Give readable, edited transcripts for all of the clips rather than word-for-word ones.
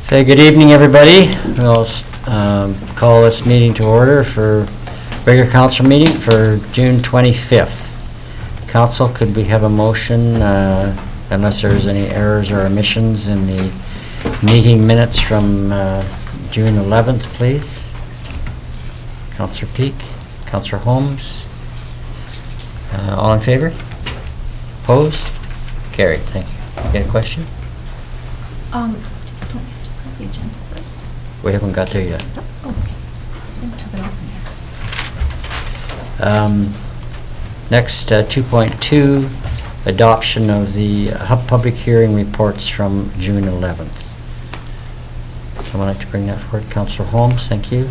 Okay, good evening, everybody. We'll call this meeting to order for regular council meeting for June 25th. Council, could we have a motion, unless there's any errors or omissions in the meeting minutes from June 11th, please? Councillor Peak, Councillor Holmes. All in favor? Opposed? Carried. Thank you. Got a question? The agenda first. We haven't got there yet. Oh, okay. I don't have it open here. Next, 2.2, adoption of the public hearing reports from June 11th. Someone like to bring that forward? Councillor Holmes, thank you.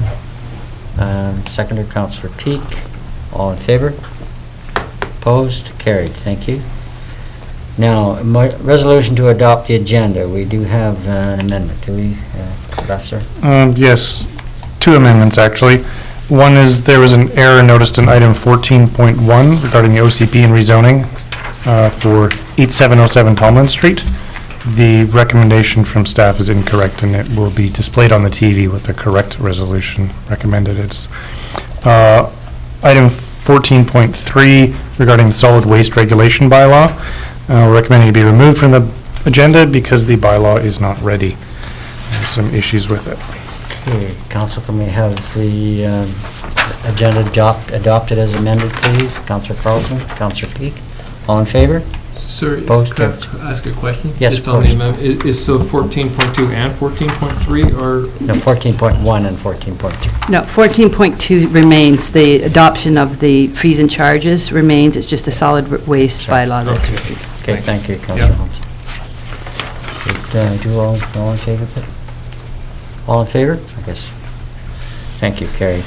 Seconder, Councillor Peak. All in favor? Opposed? Carried. Thank you. Now, resolution to adopt the agenda. We do have an amendment. Do we, Professor? Yes, two amendments actually. One is there was an error noticed in item 14.1 regarding the OCP and rezoning for 8707 Tomlin Street. The recommendation from staff is incorrect and it will be displayed on the TV with the correct resolution recommended. It's item 14.3 regarding the solid waste regulation bylaw. We're recommending it be removed from the agenda because the bylaw is not ready. There's some issues with it. Okay, Council, can we have the agenda adopted as amended, please? Councillor Carlson, Councillor Peak, all in favor? Sir, Opposed? can I ask a question? Yes, Just of on the course. amendment, is so 14.2 and 14.3 or? No, 14.1 and 14.2. No, 14.2 remains. The adoption of the fees and charges remains. It's just a solid waste bylaw that's Okay. reviewed. Okay, Thanks. thank you, Councillor Yep. Holmes. Do all in favor of it? All in favor? I guess. Thank you, carried.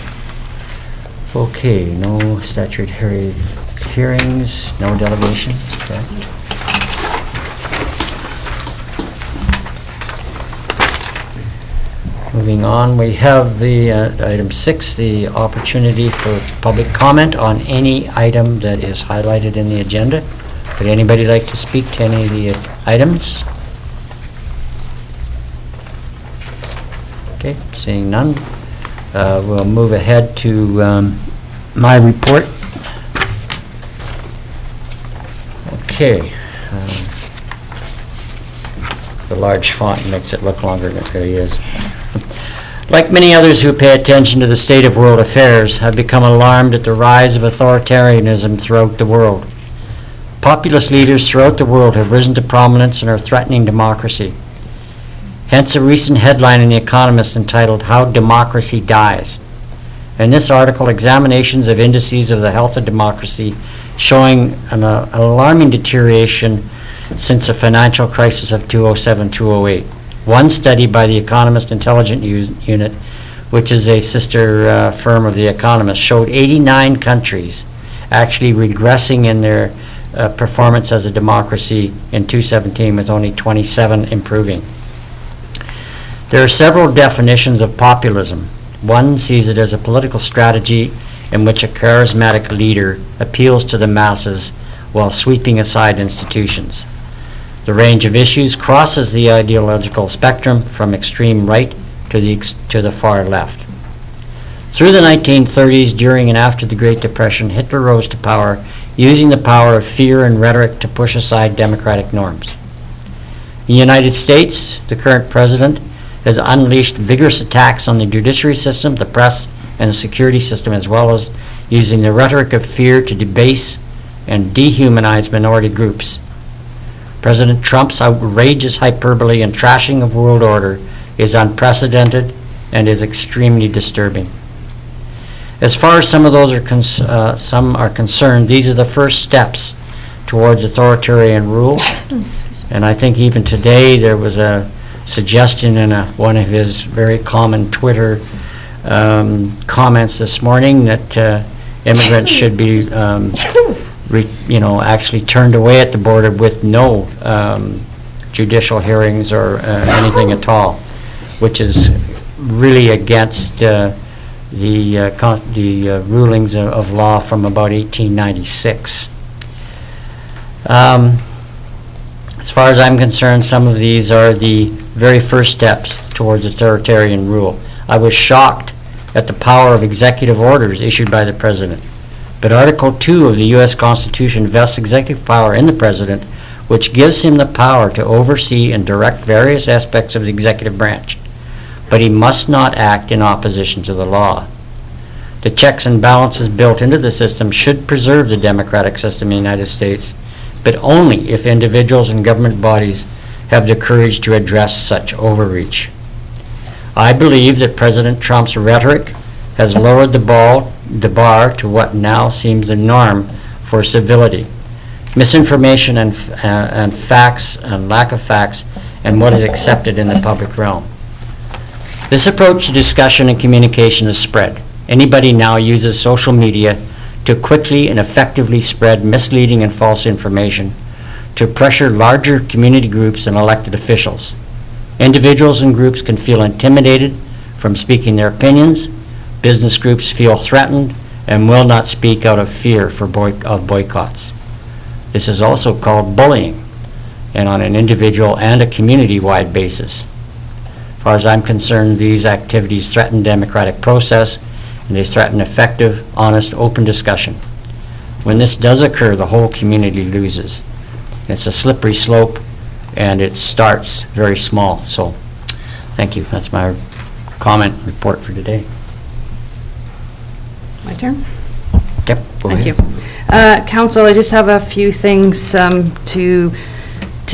Okay, no statutory hearings, no delegations, correct? Moving on, we have the item 6, the opportunity for public comment on any item that is highlighted in the agenda. Would anybody like to speak to any of the items? Okay, seeing none, we'll move ahead to my report. Okay. The large font makes it look longer than it really is. Like many others who pay attention to the state of world affairs, I've become alarmed at the rise of authoritarianism throughout the world. Populist leaders throughout the world have risen to prominence and are threatening democracy. Hence a recent headline in The Economist entitled, "How Democracy Dies." In this article, examinations of indices of the health of democracy showing an alarming deterioration since the financial crisis of 2007-2008. One study by the Economist Intelligence Unit, which is a sister firm of The Economist, showed 89 countries actually regressing in their performance as a democracy in 2017, with only 27 improving. There are several definitions of populism. One sees it as a political strategy in which a charismatic leader appeals to the masses while sweeping aside institutions. The range of issues crosses the ideological spectrum from extreme right to the far left. Through the 1930s, during and after the Great Depression, Hitler rose to power using the power of fear and rhetoric to push aside democratic norms. In the United States, the current president has unleashed vigorous attacks on the judiciary system, the press, and the security system, as well as using the rhetoric of fear to debase and dehumanize minority groups. President Trump's outrageous hyperbole and trashing of world order is unprecedented and is extremely disturbing. As far as some of those are concerned, these are the first steps towards authoritarian rule. And I think even today there was a suggestion in one of his very common Twitter comments this morning that immigrants should be actually turned away at the border with no judicial hearings or anything at all, which is really against the rulings of law from about 1896. As far as I'm concerned, some of these are the very first steps towards authoritarian rule. I was shocked at the power of executive orders issued by the President. But Article 2 of the U.S. Constitution vests executive power in the President, which gives him the power to oversee and direct various aspects of the executive branch. But he must not act in opposition to the law. The checks and balances built into the system should preserve the democratic system in the United States, but only if individuals and government bodies have the courage to address such overreach. I believe that President Trump's rhetoric has lowered the bar to what now seems the norm for civility. Misinformation and facts and lack of facts and what is accepted in the public realm. This approach to discussion and communication is spread. Anybody now uses social media to quickly and effectively spread misleading and false information, to pressure larger community groups and elected officials. Individuals and groups can feel intimidated from speaking their opinions. Business groups feel threatened and will not speak out of fear of boycotts. This is also called bullying, and on an individual and a community-wide basis. As far as I'm concerned, these activities threaten democratic process, and they threaten effective, honest, open discussion. When this does occur, the whole community loses. It's a slippery slope, and it starts very small. So, thank you. That's my report for today. My turn? Yep, go Thank ahead. you. Council, I just have a few things to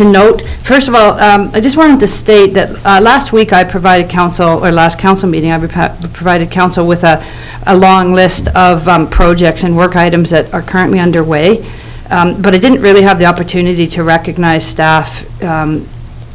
note. First of all, I just wanted to state that last week I provided council, or last council meeting, I provided council with a long list of projects and work items that are currently underway, but I didn't really have the opportunity to recognize staff,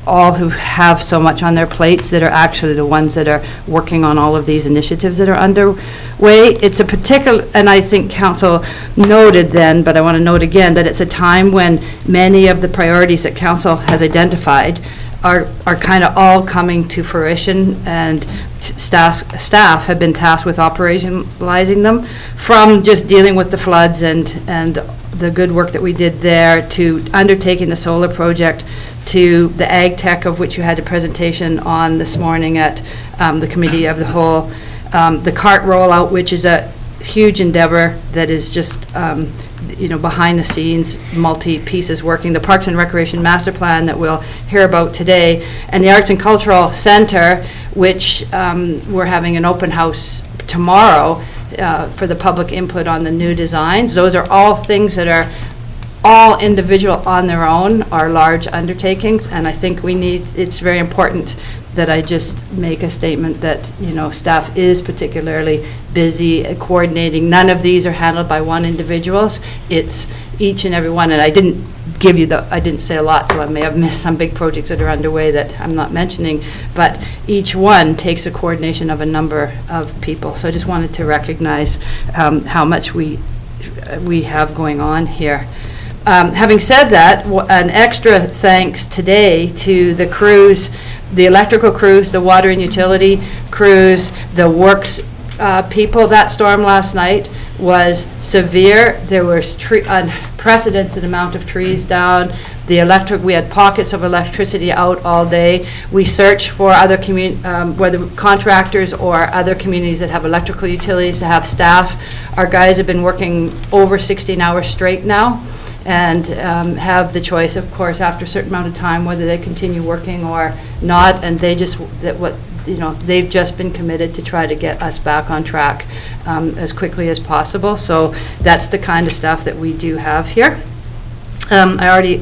all who have so much on their plates, that are actually the ones that are working on all of these initiatives that are underway. It's a particular, and I think council noted then, but I want to note again, that it's a time when many of the priorities that council has identified are kind of all coming to fruition, and staff have been tasked with operationalizing them, from just dealing with the floods and the good work that we did there, to undertaking the solar project, to the ag tech, of which you had a presentation on this morning at the committee of the whole, the cart rollout, which is a huge endeavor that is just behind the scenes, multi-pieces working, the Parks and Recreation Master Plan that we'll hear about today, and the Arts and Cultural Center, which we're having an open house tomorrow for the public input on the new designs. Those are all things that are all individual on their own, are large undertakings, and I think it's very important that I just make a statement that, staff is particularly busy coordinating. None of these are handled by one individual. It's each and every one, and I didn't say a lot, so I may have missed some big projects that are underway that I'm not mentioning, but each one takes a coordination of a number of people. So I just wanted to recognize how much we have going on here. Having said that, an extra thanks today to the crews, the electrical crews, the water and utility crews, the works people. That storm last night was severe. There was unprecedented amount of trees down. We had pockets of electricity out all day. We searched for other whether contractors or other communities that have electrical utilities to have staff. Our guys have been working over 16 hours straight now, and have the choice, of course, after a certain amount of time, whether they continue working or not. And they've just been committed to try to get us back on track as quickly as possible. So that's the kind of stuff that we do have here. I already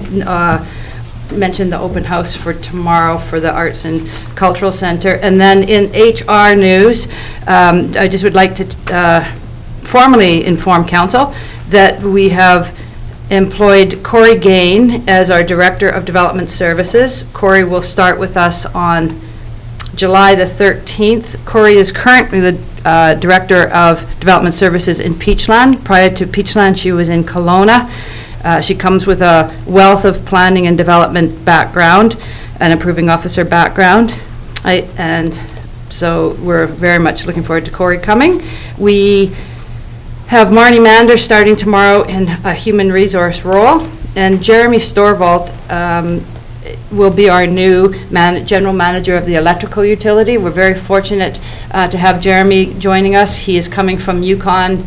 mentioned the open house for tomorrow for the Arts and Cultural Center. And then in HR news, I just would like to formally inform council that we have employed Corey Gain as our Director of Development Services. Corey will start with us on July the 13th. Corey is currently the Director of Development Services in Peachland. Prior to Peachland, she was in Kelowna. She comes with a wealth of planning and development background, an approving officer background. And so we're very much looking forward to Corey coming. We have Marnie Mander starting tomorrow in a human resource role, and Jeremy Storvalt will be our new general manager of the electrical utility. We're very fortunate to have Jeremy joining us. He is coming from Yukon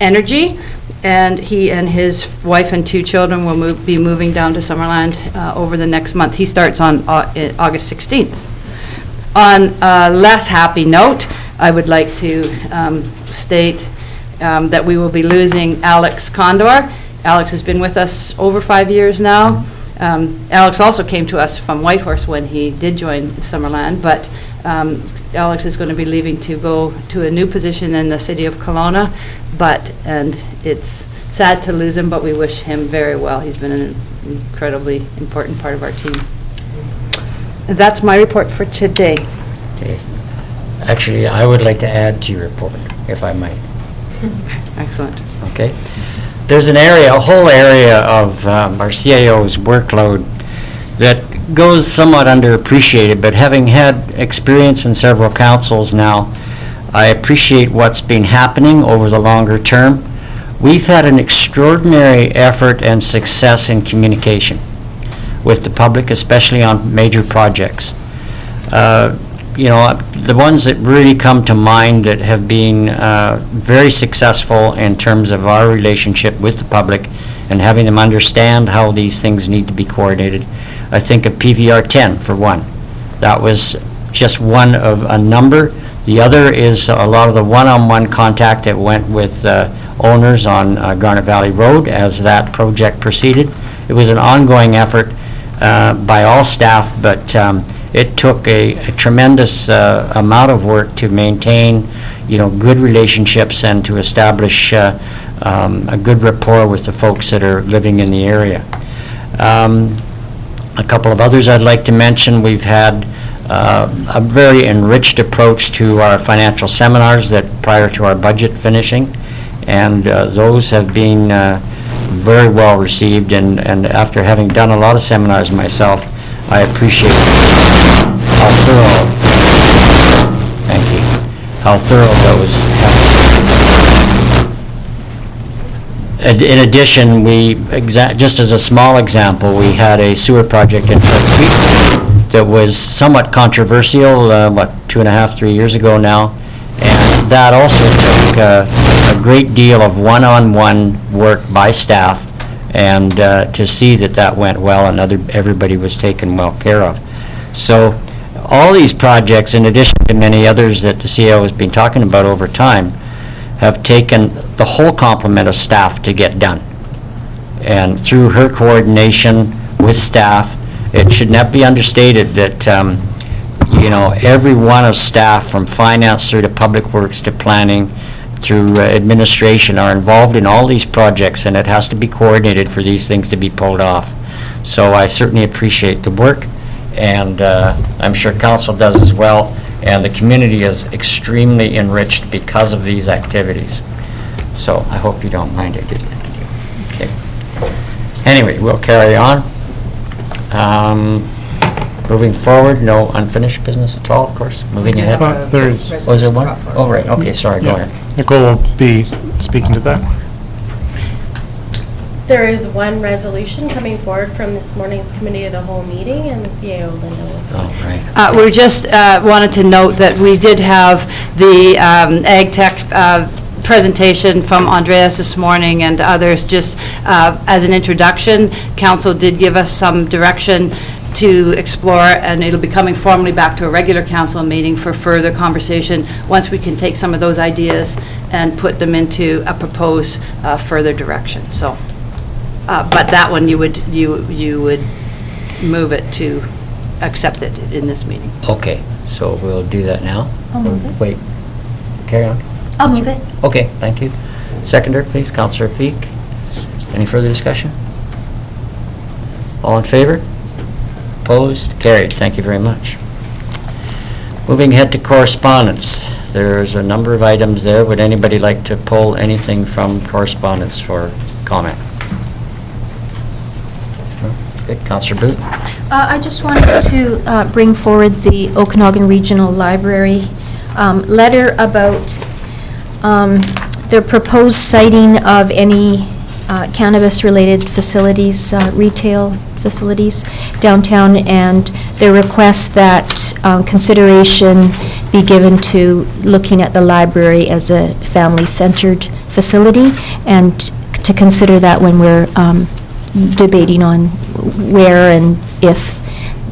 Energy, and he and his wife and 2 children will be moving down to Summerland over the next month. He starts on August 16th. On a less happy note, I would like to state that we will be losing Alex Condor. Alex has been with us over 5 years now. Alex also came to us from Whitehorse when he did join Summerland, but Alex is going to be leaving to go to a new position in the city of Kelowna, and it's sad to lose him, but we wish him very well. He's been an incredibly important part of our team. That's my report for today. Okay. Actually, I would like to add to your report, if I might. Excellent. Okay. There's a whole area of our CIO's workload that goes somewhat underappreciated, but having had experience in several councils now, I appreciate what's been happening over the longer term. We've had an extraordinary effort and success in communication with the public, especially on major projects. The ones that really come to mind that have been very successful in terms of our relationship with the public and having them understand how these things need to be coordinated. I think of PVR 10 for one. That was just one of a number. The other is a lot of the one-on-one contact that went with owners on Garnet Valley Road as that project proceeded. It was an ongoing effort by all staff, but it took a tremendous amount of work to maintain, good relationships and to establish a good rapport with the folks that are living in the area. A couple of others I'd like to mention. We've had a very enriched approach to our financial seminars that prior to our budget finishing, and those have been very well received, and after having done a lot of seminars myself, I appreciate how thorough, thank you, how thorough those have. In addition, just as a small example, we had a sewer project in Fort that was somewhat controversial, 2.5, 3 years ago now, and that also took a great deal of one-on-one work by staff, and to see that went well and everybody was taken well care of. So all these projects, in addition to many others that the CEO has been talking about over time, have taken the whole complement of staff to get done. And through her coordination with staff, it should not be understated that every one of staff, from finance through to public works to planning through administration, are involved in all these projects, and it has to be coordinated for these things to be pulled off. So I certainly appreciate the work, and I'm sure council does as well, and the community is extremely enriched because of these activities. So I hope you don't mind I did that. Okay. Anyway, we'll carry on. Moving forward, no unfinished business at all, of course. Moving ahead. There is. Was there one? Oh, right, okay, sorry, go ahead. Nicole will be speaking to that. There is one resolution coming forward from this morning's committee of the whole meeting, and the CAO Linda was on. Oh, right. We just wanted to note that we did have the Ag Tech presentation from Andreas this morning and others. Just as an introduction, council did give us some direction to explore, and it'll be coming formally back to a regular council meeting for further conversation once we can take some of those ideas and put them into a proposed further direction. So, but that one you would move it to accept it in this meeting. Okay, so we'll do that now. I'll move it. Wait, carry on. I'll move it. Okay, thank you. Seconder, please, Councillor Peak. Any further discussion? All in favor? Opposed? Carried. Thank you very much. Moving ahead to correspondence. There's a number of items there. Would anybody like to pull anything from correspondence for comment? No? Good. Councillor Booth? I just wanted to bring forward the Okanagan Regional Library letter about their proposed citing of any cannabis-related facilities, retail facilities downtown, and their request that consideration be given to looking at the library as a family-centered facility, and to consider that when we're debating on where and if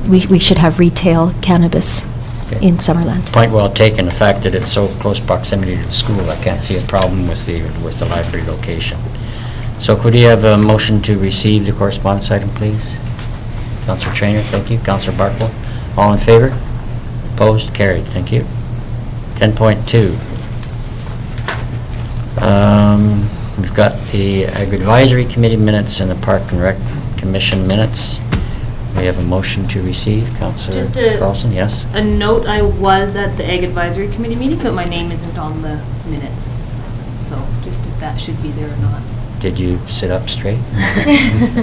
we should have retail cannabis Okay. in Summerland. Point well taken, the fact that it's so close proximity to the school, I can't see a problem with the library location. So could we have a motion to receive the correspondence item, please? Councillor Trainer, thank you. Councillor Barkle, all in favor? Opposed? Carried, thank you. 10.2. We've got the Ag Advisory Committee minutes and the Park and Rec Commission minutes. We have a motion to receive. Councillor Just a- Carlson, yes? A note, I was at the Ag Advisory Committee meeting, but my name isn't on the minutes. So just if that should be there or not. Did you sit up straight?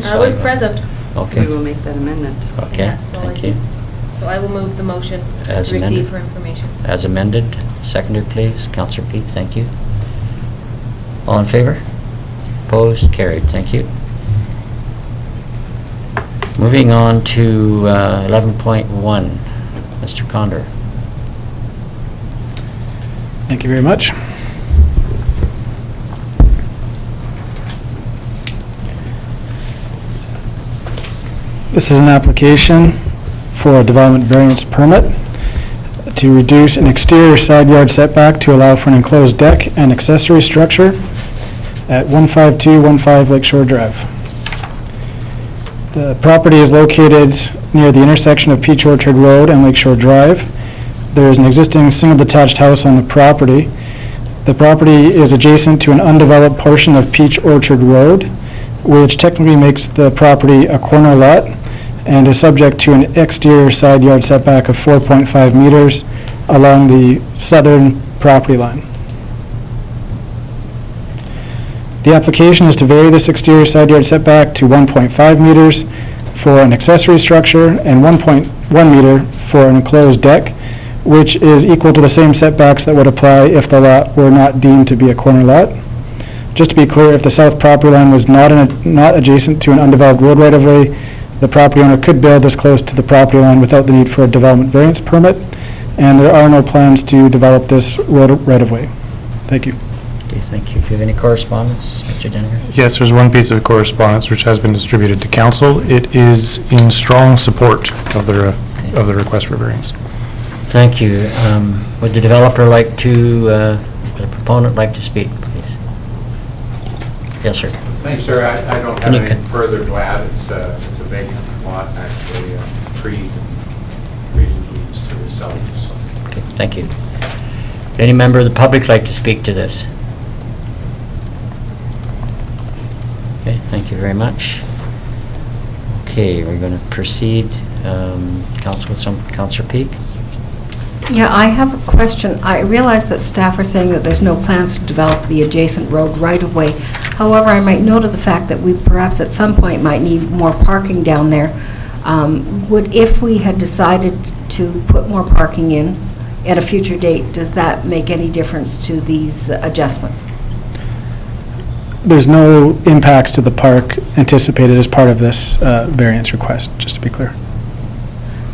I was present. Okay. We will make that amendment. Okay, That's all I thank you. see. So I will move the motion As to receive amended? for information. As amended, seconded, please. Councillor Peak, thank you. All in favor? Opposed? Carried, thank you. Moving on to 11.1, Mr. Condor. Thank you very much. This is an application for a development variance permit to reduce an exterior side yard setback to allow for an enclosed deck and accessory structure at 15215 Lakeshore Drive. The property is located near the intersection of Peach Orchard Road and Lakeshore Drive. There is an existing single-detached house on the property. The property is adjacent to an undeveloped portion of Peach Orchard Road, which technically makes the property a corner lot and is subject to an exterior side yard setback of 4.5 meters along the southern property line. The application is to vary this exterior side yard setback to 1.5 meters for an accessory structure and 1.1 meter for an enclosed deck, which is equal to the same setbacks that would apply if the lot were not deemed to be a corner lot. Just to be clear, if the south property line was not adjacent to an undeveloped road right-of-way, the property owner could build this close to the property line without the need for a development variance permit, and there are no plans to develop this road right-of-way. Thank you. Okay, thank you. Do you have any correspondence, Mr. Denninger? Yes, there's one piece of correspondence which has been distributed to council. It is in strong support of the request for variance. Thank you. Would the developer like to, the proponent like to speak, please? Yes, sir. Thanks, sir. I don't Can have you anything further to add. It's a vacant lot, actually, trees and weeds to the south, so. Okay, thank you. Would any member of the public like to speak to this? Okay, thank you very much. Okay, we're going to proceed. Councillor Peak? Yeah, I have a question. I realize that staff are saying that there's no plans to develop the adjacent road right-of-way. However, I might note of the fact that we perhaps at some point might need more parking down there. If we had decided to put more parking in at a future date, does that make any difference to these adjustments? There's no impacts to the park anticipated as part of this variance request, just to be clear.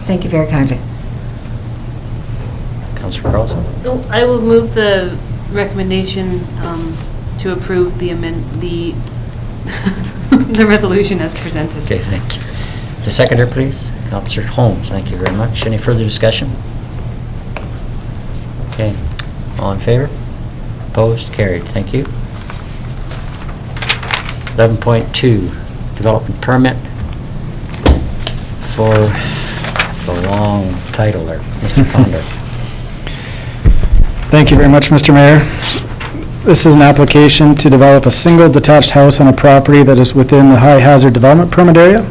Thank you very kindly. Councillor Carlson? No, I will move the recommendation to approve the the resolution as presented. Okay, thank you. The seconder, please. Councillor Holmes, thank you very much. Any further discussion? Okay, all in favor? Opposed? Carried. Thank you. 11.2, development permit for the long title there. Mr. Condor. Thank you very much, Mr. Mayor. This is an application to develop a single detached house on a property that is within the high hazard development permit area,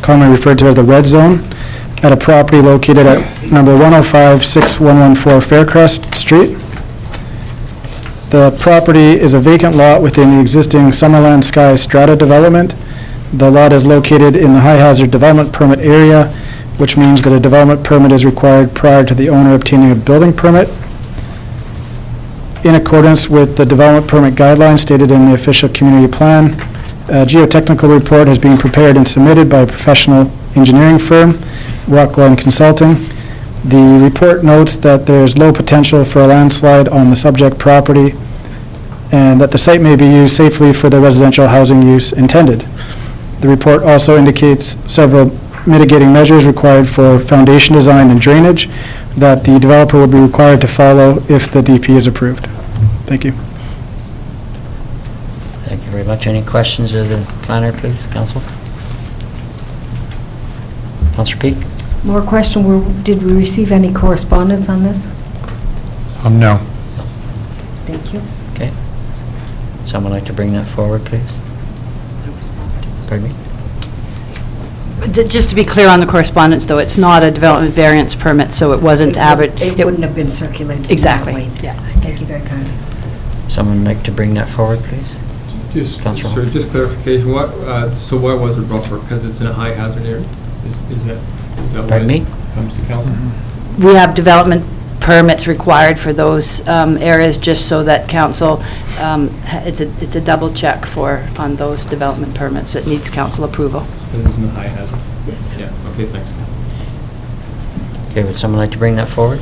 commonly referred to as the red zone, at a property located at number 105-6114 Faircrest Street. The property is a vacant lot within the existing Summerland Sky Strata development. The lot is located in the high hazard development permit area, which means that a development permit is required prior to the owner obtaining a building permit. In accordance with the development permit guidelines stated in the official community plan, A geotechnical report has been prepared and submitted by a professional engineering firm, Rockland Consulting. The report notes that there is low potential for a landslide on the subject property and that the site may be used safely for the residential housing use intended. The report also indicates several mitigating measures required for foundation design and drainage that the developer will be required to follow if the DP is approved. Thank you. Thank you very much. Any questions of the planner, please, council? Councillor Peak? More question, did we receive any correspondence on this? No. Thank you. Okay. Someone like to bring that forward, please? Pardon me? Just to be clear on the correspondence, though, it's not a development variance permit, so it wasn't average. It wouldn't have been circulated. Exactly, that way. yeah. Thank you very kindly. Someone like to bring that forward, please? Just, Councillor sir, Hall. just clarification, so why was it brought for? Because it's in a high hazard area? Is that why Pardon me? it comes to council? We have development permits required for those areas, just so that council, it's a double check on those development permits. It needs council approval. Because it's in a high hazard? Yes. Yeah, okay, thanks. Okay, would someone like to bring that forward?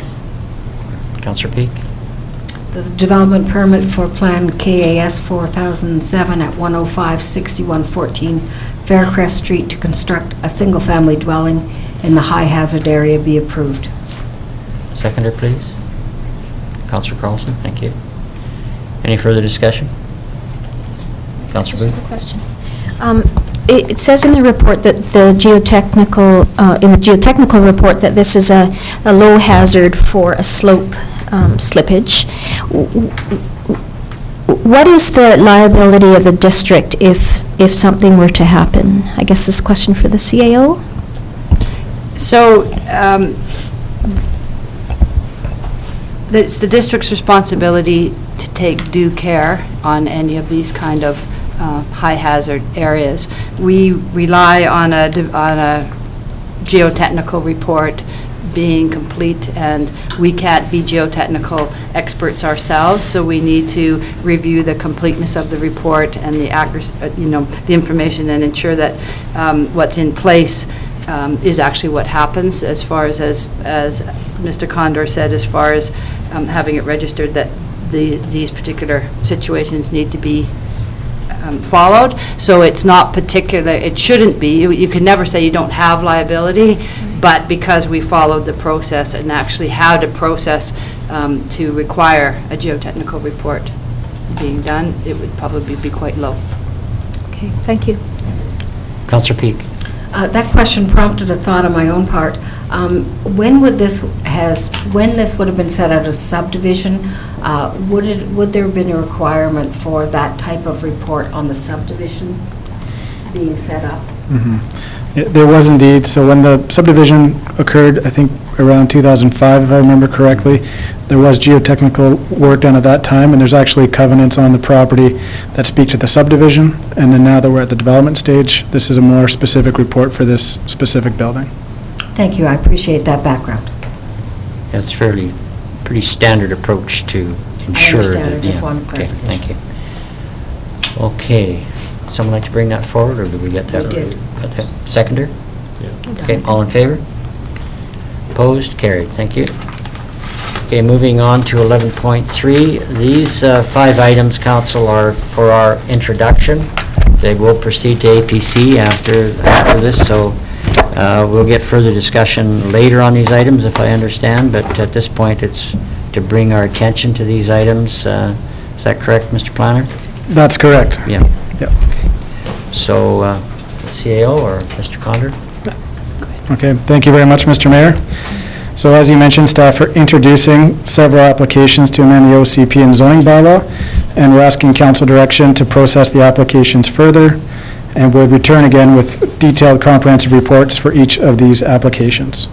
Councillor Peak? The development permit for Plan KAS 4007 at 105-6114 Faircrest Street to construct a single-family dwelling in the high-hazard area be approved. Seconder, please. Councillor Carlson, thank you. Any further discussion? Councillor Just have Booth? a question. It says in the report that the geotechnical report that this is a low hazard for a slope slippage. What is the liability of the district if something were to happen? I guess this is a question for the CAO? So, it's the district's responsibility to take due care on any of these kind of high-hazard areas. We rely on a geotechnical report being complete, and we can't be geotechnical experts ourselves, so we need to review the completeness of the report and the accuracy, the information, and ensure that what's in place is actually what happens, as far as Mr. Condor said, as far as having it registered that these particular situations need to be followed. So it's not particular, it shouldn't be. You can never say you don't have liability, but because we followed the process and actually how to process to require a geotechnical report being done, it would probably be quite low. Okay, thank you. Councillor Peak? That question prompted a thought on my own part. When this would have been set out as subdivision, would there have been a requirement for that type of report on the subdivision being set up? Yeah, there was indeed. So when the subdivision occurred, I think around 2005, if I remember correctly, there was geotechnical work done at that time, and there's actually covenants on the property that speak to the subdivision. And then now that we're at the development stage, this is a more specific report for this specific building. Thank you, I appreciate that background. Yeah, it's pretty standard approach to ensure that... understand, I just yeah. wanted Okay, clarification. thank you. Okay, someone like to bring that forward, or did we get that? We did. Got that? Seconder? Yeah. Okay, all in favor? Opposed? Carried. Thank you. Okay, moving on to 11.3. These 5 items, council, are for our introduction. They will proceed to APC after this, so we'll get further discussion later on these items, if I understand, but at this point, it's to bring our attention to these items. Is that correct, Mr. Planner? That's correct. Yeah. Yep. So, CAO or Mr. Condor? Okay, thank you very much, Mr. Mayor. So as you mentioned, staff are introducing several applications to amend the OCP and zoning bylaw, and we're asking council direction to process the applications further, and we'll return again with detailed comprehensive reports for each of these applications.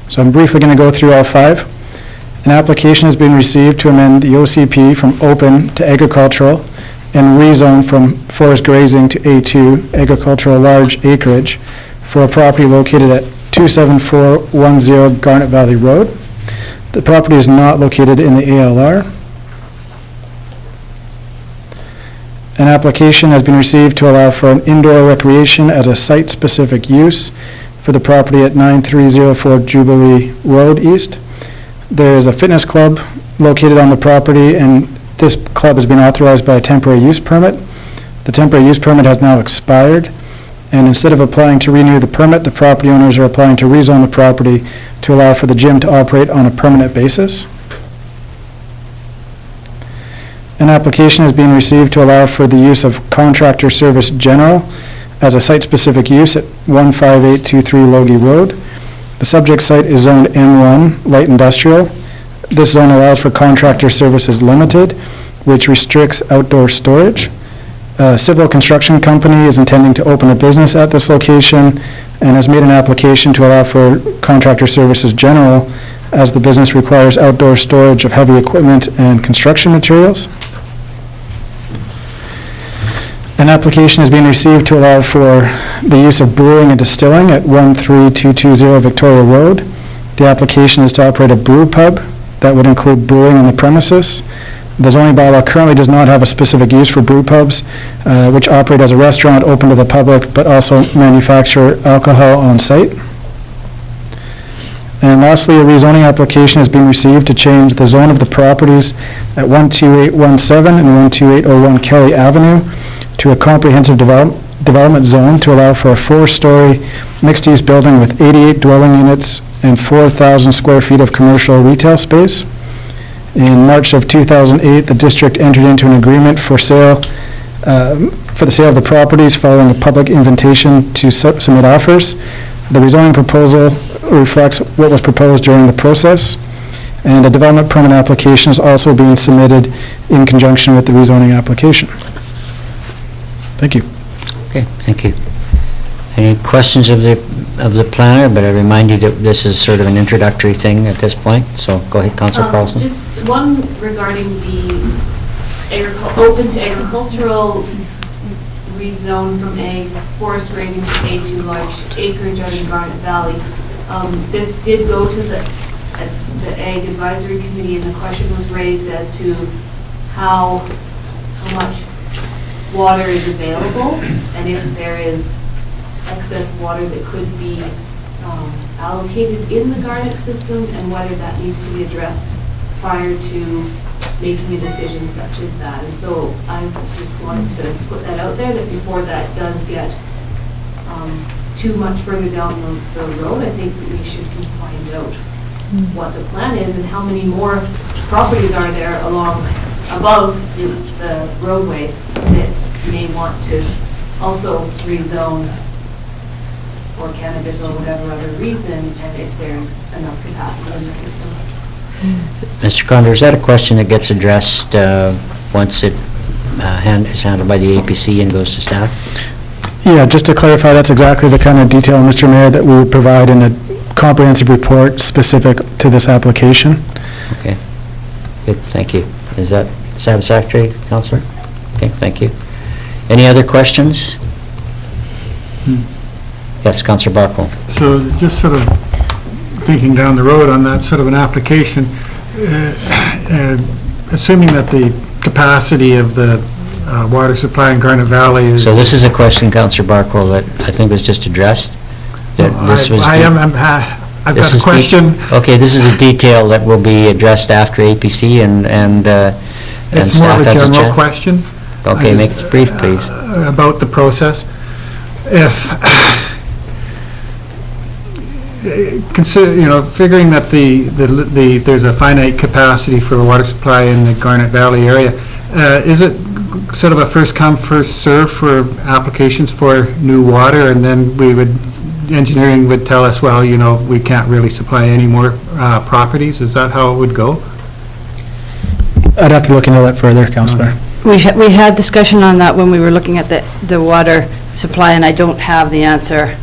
So I'm briefly going to go through all 5. An application has been received to amend the OCP from open to agricultural and rezone from forest grazing to A2 agricultural large acreage for a property located at 27410 Garnet Valley Road. The property is not located in the ALR. An application has been received to allow for an indoor recreation as a site-specific use for the property at 9304 Jubilee Road East. There is a fitness club located on the property, and this club has been authorized by a temporary use permit. The temporary use permit has now expired, and instead of applying to renew the permit, the property owners are applying to rezone the property to allow for the gym to operate on a permanent basis. An application has been received to allow for the use of contractor service general as a site-specific use at 15823 Logie Road. The subject site is zoned M1, light industrial. This zone allows for contractor services limited, which restricts outdoor storage. A civil construction company is intending to open a business at this location and has made an application to allow for contractor services general as the business requires outdoor storage of heavy equipment and construction materials. An application is being received to allow for the use of brewing and distilling at 13220 Victoria Road. The application is to operate a brew pub that would include brewing on the premises. The zoning bylaw currently does not have a specific use for brew pubs, which operate as a restaurant open to the public, but also manufacture alcohol on site. And lastly, a rezoning application has been received to change the zone of the properties at 12817 and 12801 Kelly Avenue to a comprehensive development zone to allow for a 4-story mixed-use building with 88 dwelling units and 4,000 square feet of commercial retail space. In March of 2008, the district entered into an agreement for the sale of the properties following a public invitation to submit offers. The rezoning proposal reflects what was proposed during the process, and a development permit application is also being submitted in conjunction with the rezoning application. Thank you. Okay, thank you. Any questions of the planner? But I remind you that this is sort of an introductory thing at this point, so go ahead, Councillor Carlson. Just one regarding the open to agricultural rezone from ag forest grazing to A2 large acreage out in Garnet Valley. This did go to the Ag Advisory Committee, and the question was raised as to how much water is available, and if there is excess water that could be allocated in the Garnet system, and whether that needs to be addressed prior to making a decision such as that. And so I just wanted to put that out there, that before that does get too much further down the road, I think that we should find out what the plan is and how many more properties are there above the roadway that may want to also rezone for cannabis or whatever other reason, and if there's enough capacity in the system. Mr. Condor, is that a question that gets addressed once it is handled by the APC and goes to staff? Yeah, just to clarify, that's exactly the kind of detail, Mr. Mayor, that we would provide in a comprehensive report specific to this application. Okay, good, thank you. Is that satisfactory, Councillor? Okay, thank you. Any other questions? Yes, Councillor Barkle. So just sort of thinking down the road on that sort of an application, assuming that the capacity of the water supply in Garnet Valley is... So this is a question, Councillor Barkle, that I think was just addressed? That this was I've got a question. Okay, this is a detail that will be addressed after APC and It's more of staff a has a general chance. question. Okay, make it brief, please. About the process. If, figuring that there's a finite capacity for water supply in the Garnet Valley area, is it sort of a first come, first serve for applications for new water, and then engineering would tell us, well, we can't really supply any more properties? Is that how it would go? I'd have to look into that further, Councillor. We had discussion on that when we were looking at the water supply, and I don't have the answer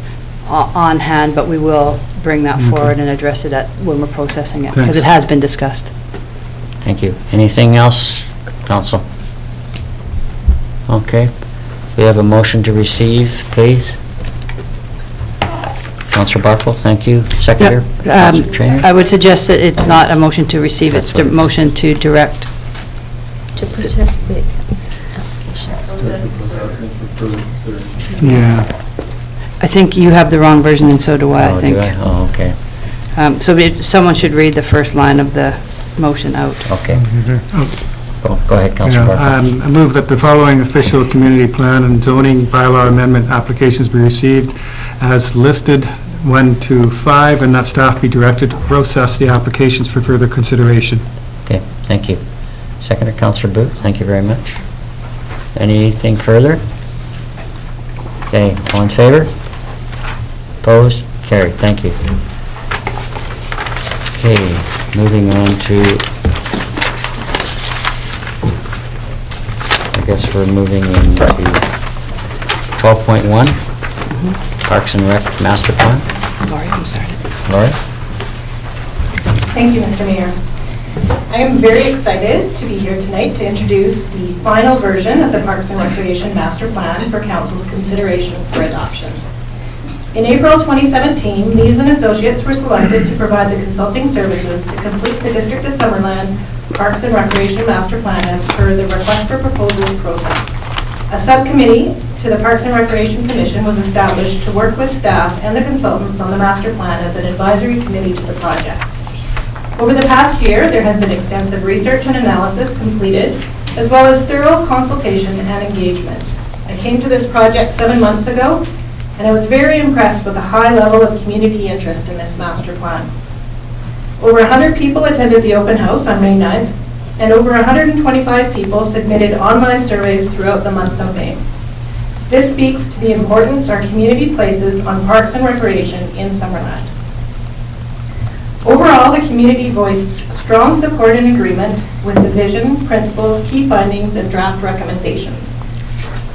on hand, but we will bring that forward and address it when we're processing it, because it has been discussed. Thank you. Anything else, Council? Okay. We have a motion to receive, please. Councillor Barkle, thank you. Seconder, Councillor Traynor. I would suggest that it's not a motion to receive, it's a motion to direct. To process the application. process. Yeah. I think you have the wrong version, and so do I, Oh, I think. Oh, okay, So someone should read the first line of the motion out. okay. Go ahead, Councillor Yeah, Barker. I move that the following official community plan and zoning bylaw amendment applications be received as listed 1 to 5, and that staff be directed to process the applications for further consideration. Okay, thank you. Seconder, Councillor Booth, thank you very much. Anything further? Okay, all in favor? Opposed? Carried, thank you. Okay, moving on to, I guess we're moving into 12.1, Parks and Rec Master Plan. Lori, I'm sorry. Lori? Thank you, Mr. Mayor. I am very excited to be here tonight to introduce the final version of the Parks and Recreation Master Plan for Council's consideration for adoption. In April 2017, Lees and Associates were selected to provide the consulting services to complete the District of Summerland Parks and Recreation Master Plan as per the request for proposals process. A subcommittee to the Parks and Recreation Commission was established to work with staff and the consultants on the master plan as an advisory committee to the project. Over the past year, there has been extensive research and analysis completed, as well as thorough consultation and engagement. I came to this project 7 months ago, and I was very impressed with the high level of community interest in this master plan. Over 100 people attended the open house on May 9th, and over 125 people submitted online surveys throughout the month of May. This speaks to the importance our community places on parks and recreation in Summerland. Overall, the community voiced strong support and agreement with the vision, principles, key findings, and draft recommendations.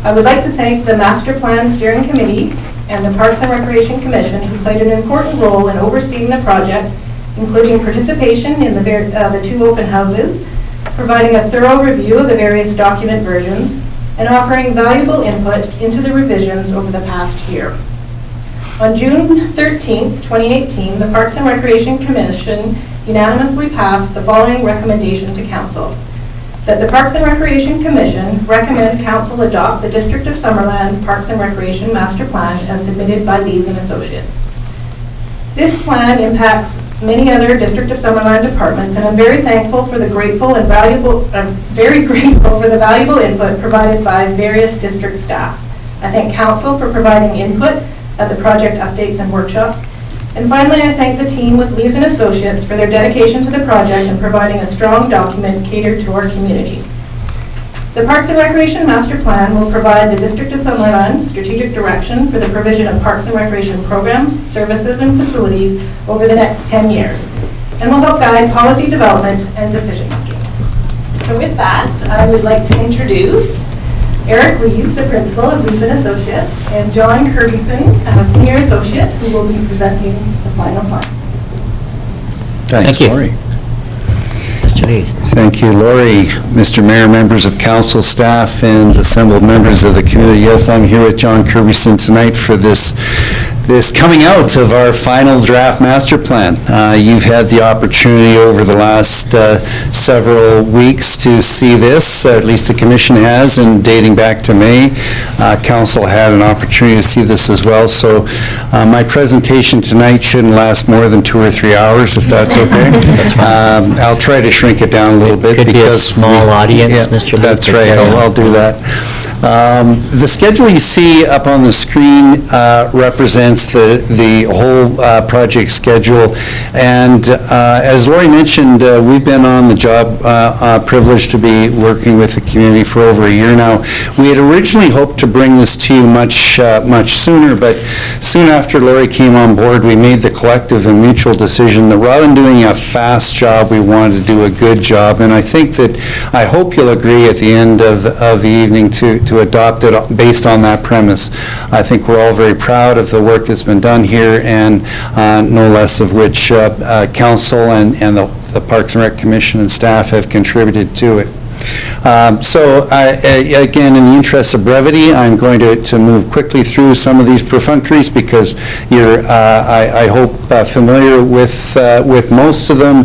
I would like to thank the Master Plan Steering Committee and the Parks and Recreation Commission, who played an important role in overseeing the project, including participation in the 2 open houses, providing a thorough review of the various document versions, and offering valuable input into the revisions over the past year. On June 13th, 2018, the Parks and Recreation Commission unanimously passed the following recommendation to Council: that the Parks and Recreation Commission recommend Council adopt the District of Summerland Parks and Recreation Master Plan as submitted by Lees and Associates. This plan impacts many other District of Summerland departments, and I'm very thankful for the valuable input provided by various district staff. I thank Council for providing input at the project updates and workshops. And finally, I thank the team with Lees and Associates for their dedication to the project and providing a strong document catered to our community. The Parks and Recreation Master Plan will provide the District of Summerland strategic direction for the provision of parks and recreation programs, services, and facilities over the next 10 years, and will help guide policy development and decision-making. So with that, I would like to introduce Eric Lees, the principal of Lees and Associates, and John Kirbyson, a senior associate, who will be presenting the final plan. Thank Thanks, you. Lori. Mr. Lees. Thank you, Lori. Mr. Mayor, members of council, staff, and assembled members of the community. Yes, I'm here with John Kirbyson tonight for this coming out of our final draft master plan. You've had the opportunity over the last several weeks to see this, at least the commission has, and dating back to May. Council had an opportunity to see this as well, so my presentation tonight shouldn't last more than 2 or 3 hours, if that's okay. That's fine. I'll try to shrink it down a little bit. Could be a because small audience, Yeah, Mr. Lees. That's right, I'll do that. The schedule you see up on the screen represents the whole project schedule, and as Lori mentioned, we've been on the job, privileged to be working with the community for over a year now. We had originally hoped to bring this to you much sooner, but soon after Lori came on board, we made the collective and mutual decision that rather than doing a fast job, we wanted to do a good job, and I hope you'll agree at the end of the evening to adopt it based on that premise. I think we're all very proud of the work that's been done here, and no less of which council and the Parks and Rec Commission and staff have contributed to it. Again, in the interest of brevity, I'm going to move quickly through some of these perfunctories because you're, I hope, familiar with most of them.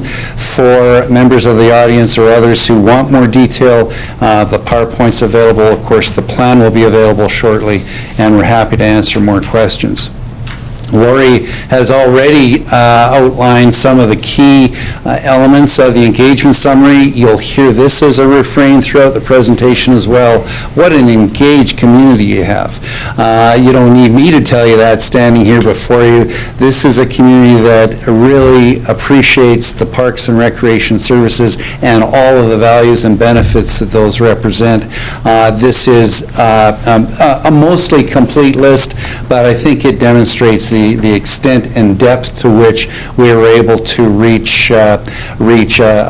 For members of the audience or others who want more detail, the PowerPoint's available. Of course, the plan will be available shortly, and we're happy to answer more questions. Lori has already outlined some of the key elements of the engagement summary. You'll hear this as a refrain throughout the presentation as well. What an engaged community you have. You don't need me to tell you that standing here before you. This is a community that really appreciates the Parks and Recreation Services and all of the values and benefits that those represent. This is a mostly complete list, but I think it demonstrates the extent and depth to which we were able to reach a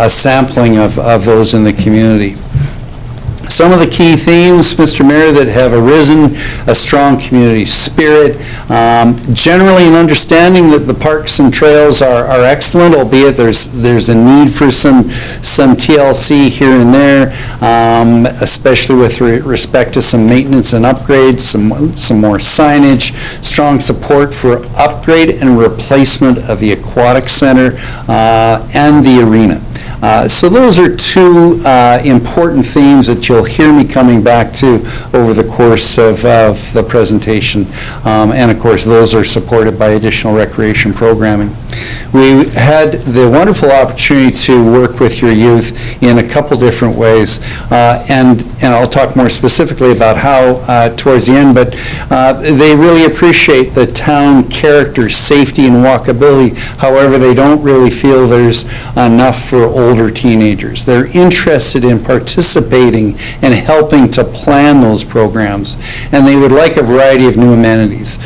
sampling of those in the community. Some of the key themes, Mr. Mayor, that have arisen: a strong community spirit, generally an understanding that the parks and trails are excellent, albeit there's a need for some TLC here and there, especially with respect to some maintenance and upgrades, some more signage, strong support for upgrade and replacement of the aquatic center and the arena. So those are two important themes that you'll hear me coming back to over the course of the presentation. And of course, those are supported by additional recreation programming. We had the wonderful opportunity to work with your youth in a couple different ways. And I'll talk more specifically about how towards the end, but they really appreciate the town character, safety, and walkability. However, they don't really feel there's enough for older teenagers. They're interested in participating and helping to plan those programs. And they would like a variety of new amenities,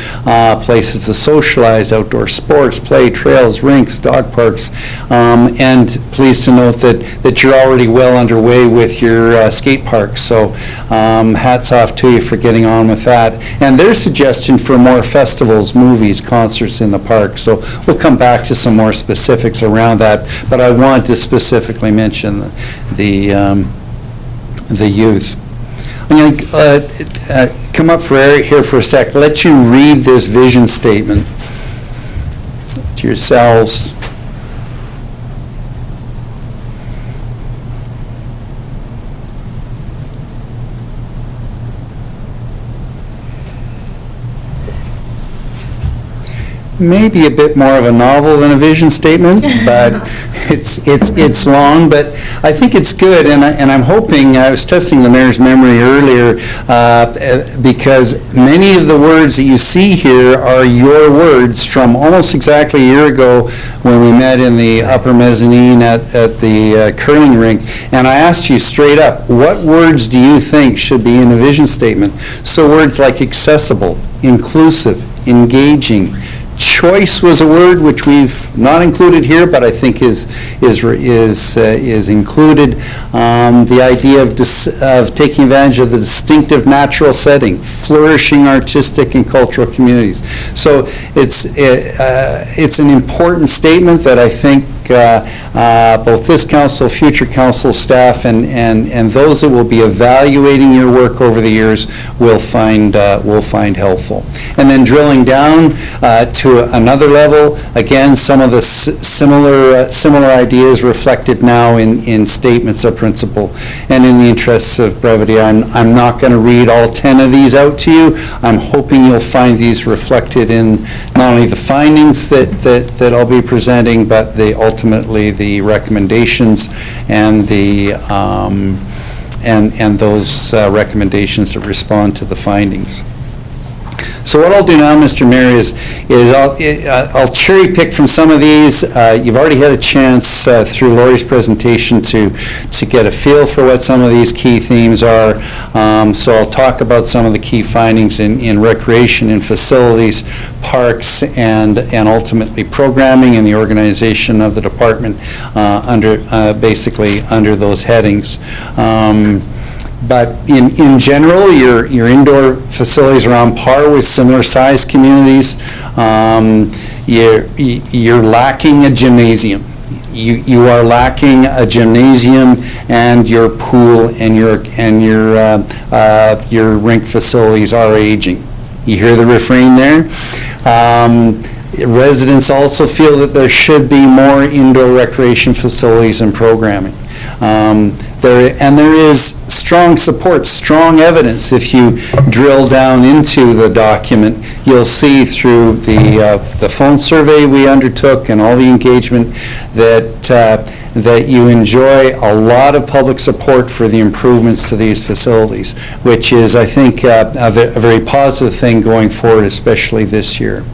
places to socialize, outdoor sports, play, trails, rinks, dog parks, and pleased to note that you're already well underway with your skate park. So hats off to you for getting on with that. And their suggestion for more festivals, movies, concerts in the park. So we'll come back to some more specifics around that, but I want to specifically mention the youth. I'm going to come up for Eric here for a sec, let you read this vision statement to yourselves. Maybe a bit more of a novel than a vision statement, but it's long, but I think it's good, and I'm hoping, I was testing the mayor's memory earlier, because many of the words that you see here are your words from almost exactly a year ago when we met in the upper mezzanine at the curling rink, and I asked you straight up, what words do you think should be in a vision statement? So words like accessible, inclusive, engaging. Choice was a word which we've not included here, but I think is included. The idea of taking advantage of the distinctive natural setting, flourishing artistic and cultural communities. So it's an important statement that I think both this council, future council staff, and those that will be evaluating your work over the years will find helpful. And then drilling down to another level, again, some of the similar ideas reflected now in statements of principle. And in the interests of brevity, I'm not going to read all 10 of these out to you. I'm hoping you'll find these reflected in not only the findings that I'll be presenting, but ultimately the recommendations and and those recommendations that respond to the findings. So what I'll do now, Mr. Mayor, is I'll cherry pick from some of these. You've already had a chance through Lori's presentation to get a feel for what some of these key themes are. So I'll talk about some of the key findings in recreation, in facilities, parks, and ultimately programming and the organization of the department basically under those headings. But in general, your indoor facilities are on par with similar sized communities. You're lacking a gymnasium. you are lacking a gymnasium, and your pool and your rink facilities are aging. You hear the refrain there? Residents also feel that there should be more indoor recreation facilities and programming. There is strong support, strong evidence. If you drill down into the document, you'll see through the phone survey we undertook and all the engagement that you enjoy a lot of public support for the improvements to these facilities, which is, I think, a very positive thing going forward, especially this year.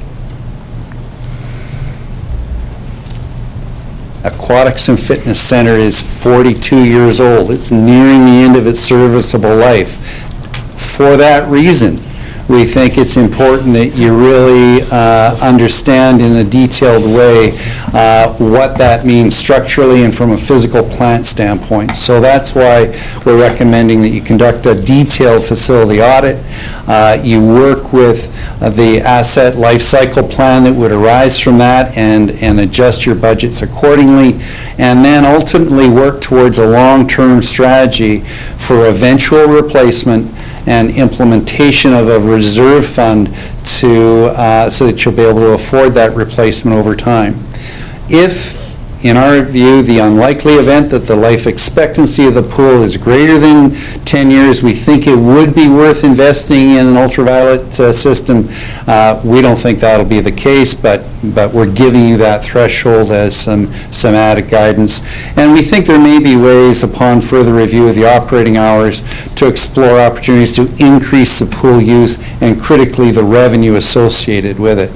Aquatics and Fitness Center is 42 years old. It's nearing the end of its serviceable life. For that reason, we think it's important that you really understand in a detailed way what that means structurally and from a physical plant standpoint. So that's why we're recommending that you conduct a detailed facility audit. You work with the asset life cycle plan that would arise from that and adjust your budgets accordingly, and then ultimately work towards a long-term strategy for eventual replacement and implementation of a reserve fund so that you'll be able to afford that replacement over time. If, in our view, the unlikely event that the life expectancy of the pool is greater than 10 years, we think it would be worth investing in an ultraviolet system. We don't think that'll be the case, but we're giving you that threshold as some added guidance. And we think there may be ways, upon further review of the operating hours, to explore opportunities to increase the pool use and critically the revenue associated with it.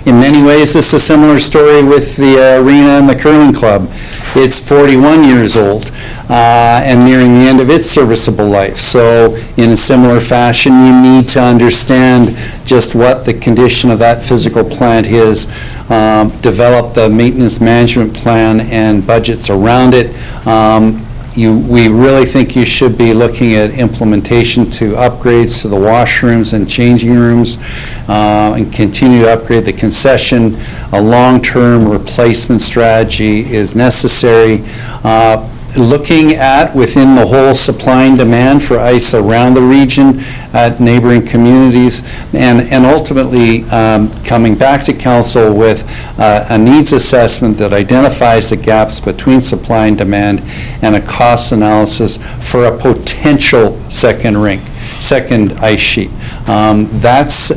In many ways, this is a similar story with the arena and the curling club. It's 41 years old and nearing the end of its serviceable life. So in a similar fashion, you need to understand just what the condition of that physical plant is, develop the maintenance management plan and budgets around it. We really think you should be looking at implementation to upgrades to the washrooms and changing rooms and continue to upgrade the concession. A long-term replacement strategy is necessary. Looking at within the whole supply and demand for ice around the region at neighboring communities, and ultimately coming back to council with a needs assessment that identifies the gaps between supply and demand and a cost analysis for a potential second ice sheet. That's,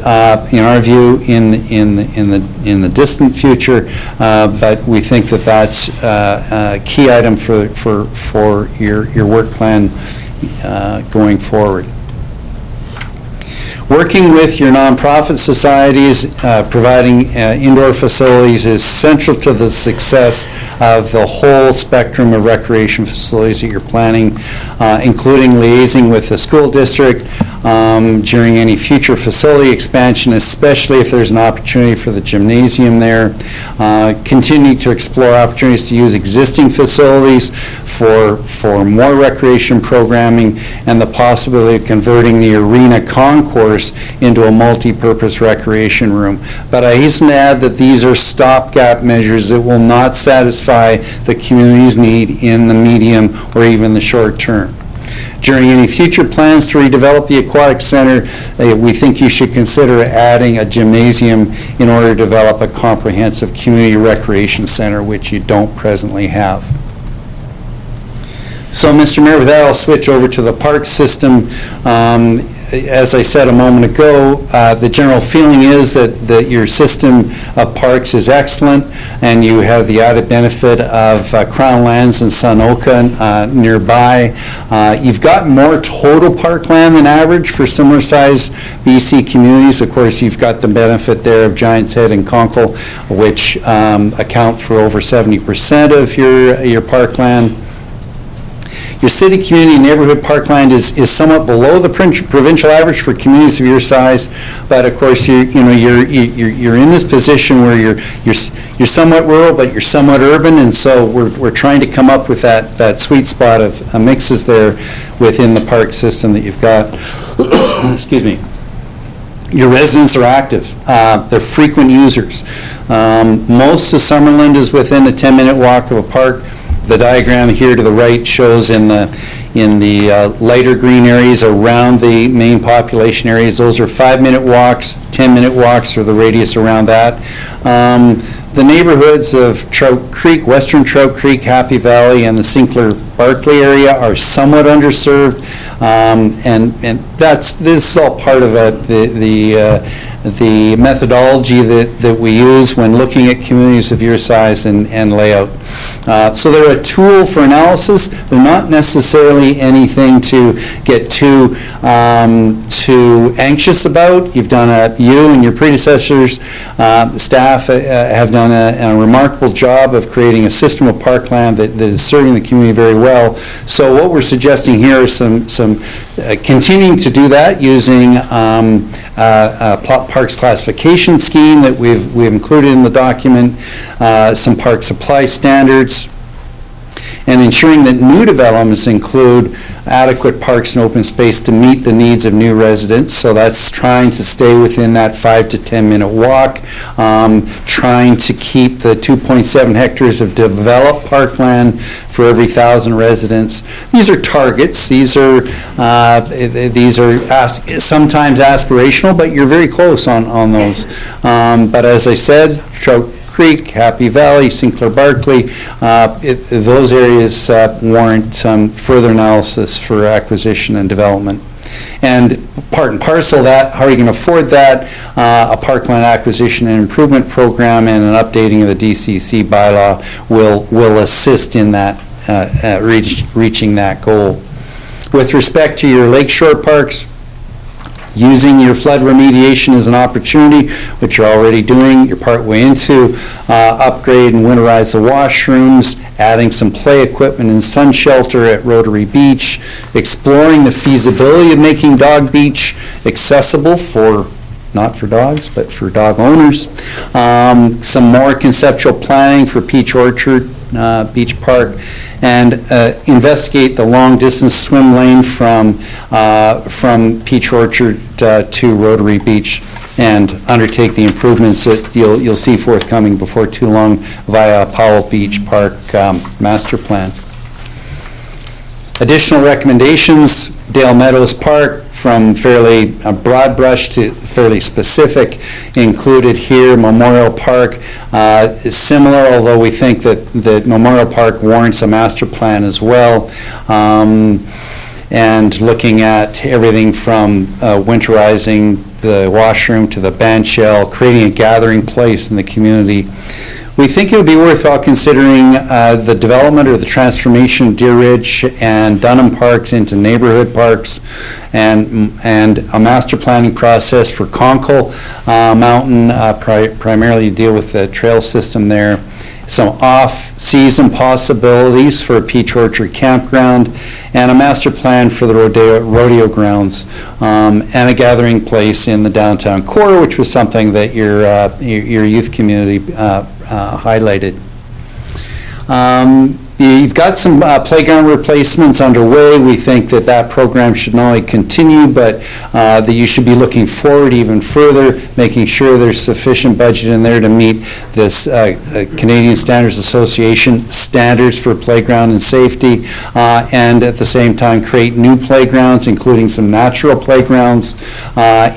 in our view, in the distant future, but we think that that's a key item for your work plan going forward. Working with your nonprofit societies, providing indoor facilities is central to the success of the whole spectrum of recreation facilities that you're planning, including liaising with the school district during any future facility expansion, especially if there's an opportunity for the gymnasium there. Continuing to explore opportunities to use existing facilities for more recreation programming and the possibility of converting the arena concourse into a multi-purpose recreation room. But I hasten to add that these are stopgap measures that will not satisfy the community's need in the medium or even the short term. During any future plans to redevelop the aquatic center, we think you should consider adding a gymnasium in order to develop a comprehensive community recreation center, which you don't presently have. So, Mr. Mayor, with that, I'll switch over to the park system. As I said a moment ago, the general feeling is that your system of parks is excellent, and you have the added benefit of Crown Lands and Sunoka nearby. You've got more total parkland than average for similar-sized BC communities. Of course, you've got the benefit there of Giant's Head and Conkle, which account for over 70% of your parkland. Your city, community, neighborhood parkland is somewhat below the provincial average for communities of your size, but of course you're in this position where you're somewhat rural, but you're somewhat urban, and so we're trying to come up with that sweet spot of mixes there within the park system that you've got. Excuse me. Your residents are active. They're frequent users. Most of Summerland is within a 10-minute walk of a park. The diagram here to the right shows in the lighter green areas around the main population areas. Those are 5-minute walks, 10-minute walks, or the radius around that. The neighborhoods of Trout Creek, Western Trout Creek, Happy Valley, and the Sinclair-Barkley area are somewhat underserved, and this is all part of the methodology that we use when looking at communities of your size and layout. So they're a tool for analysis. They're not necessarily anything to get too anxious about. You and your predecessors, staff have done a remarkable job of creating a system of parkland that is serving the community very well. So what we're suggesting here is some continuing to do that using parks classification scheme that we've included in the document, some park supply standards, and ensuring that new developments include adequate parks and open space to meet the needs of new residents. So that's trying to stay within that 5 to 10-minute walk, trying to keep the 2.7 hectares of developed parkland for every 1,000 residents. These are targets. These are sometimes aspirational, but you're very close on those. But as I said, Trout Creek, Happy Valley, Sinclair-Barkley, those areas warrant further analysis for acquisition and development. And part and parcel of that, how are you going to afford that? A parkland acquisition and improvement program and an updating of the DCC bylaw will assist in that, reaching that goal. With respect to your lakeshore parks, using your flood remediation as an opportunity, which you're already doing, you're partway into, upgrade and winterize the washrooms, adding some play equipment and sun shelter at Rotary Beach, exploring the feasibility of making Dog Beach accessible not for dogs, but for dog owners. Some more conceptual planning for Peach Orchard Beach Park, and investigate the long-distance swim lane from Peach Orchard to Rotary Beach, and undertake the improvements that you'll see forthcoming before too long via Powell Beach Park master plan. Additional recommendations: Dale Meadows Park, from fairly broad brush to fairly specific, included here. Memorial Park is similar, although we think that Memorial Park warrants a master plan as well. And looking at everything from winterizing the washroom to the band shell, creating a gathering place in the community. We think it would be worthwhile considering the development or the transformation of Deer Ridge and Dunham Parks into neighborhood parks, and a master planning process for Conkle Mountain, primarily to deal with the trail system there. Some off-season possibilities for a Peach Orchard campground, and a master plan for the rodeo grounds, and a gathering place in the downtown core, which was something that your youth community highlighted. You've got some playground replacements underway. We think that program should not only continue, but that you should be looking forward even further, making sure there's sufficient budget in there to meet this Canadian Standards Association standards for playground and safety, and at the same time create new playgrounds, including some natural playgrounds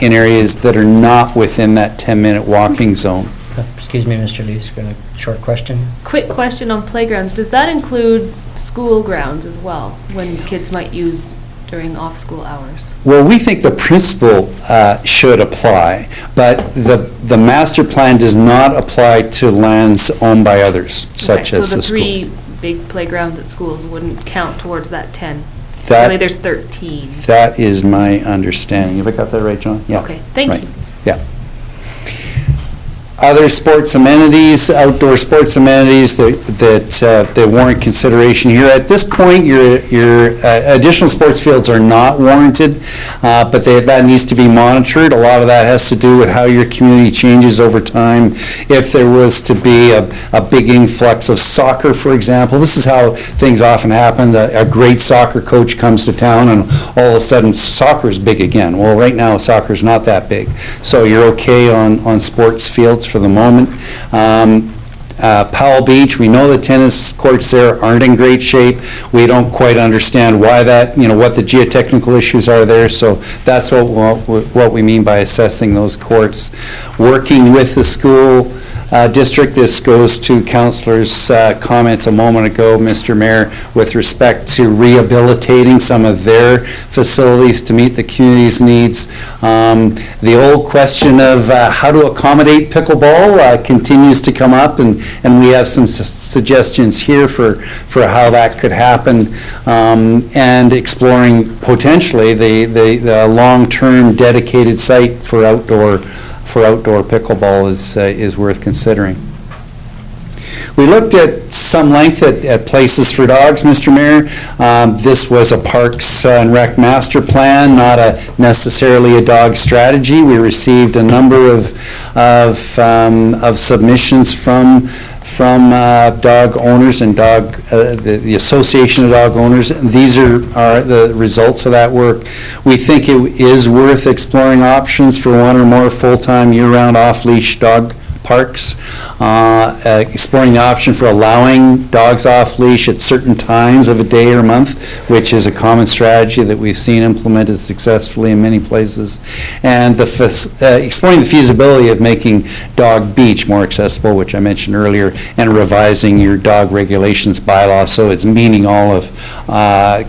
in areas that are not within that 10-minute walking zone. Excuse me, Mr. Lees, got a short question? Quick question on playgrounds. Does that include school grounds as well, when kids might use during off-school hours? Well, we think the principle should apply, but the master plan does not apply to lands owned by others, such as the school. So the 3 big playgrounds at schools wouldn't count towards that 10? That- Really, there's 13. That is my understanding. Have I got that right, John? Yeah. Okay, thank Right. you. Yeah. Other sports amenities, outdoor sports amenities that warrant consideration here. At this point, your additional sports fields are not warranted, but that needs to be monitored. A lot of that has to do with how your community changes over time. If there was to be a big influx of soccer, for example, this is how things often happen. A great soccer coach comes to town and all of a sudden soccer is big again. Well, right now soccer is not that big. So you're okay on sports fields for the moment. Powell Beach, we know the tennis courts there aren't in great shape. We don't quite understand why that, what the geotechnical issues are there, so that's what we mean by assessing those courts. Working with the school district, this goes to Councillor's comments a moment ago, Mr. Mayor, with respect to rehabilitating some of their facilities to meet the community's needs. The old question of how to accommodate pickleball continues to come up, and we have some suggestions here for how that could happen, and exploring potentially the long-term dedicated site for outdoor pickleball is worth considering. We looked at some length at places for dogs, Mr. Mayor. This was a Parks and Rec master plan, not necessarily a dog strategy. We received a number of submissions from dog owners and the Association of Dog Owners. These are the results of that work. We think it is worth exploring options for one or more full-time year-round off-leash dog parks, exploring the option for allowing dogs off-leash at certain times of a day or month, which is a common strategy that we've seen implemented successfully in many places, and exploring the feasibility of making Dog Beach more accessible, which I mentioned earlier, and revising your dog regulations bylaw so it's meeting all of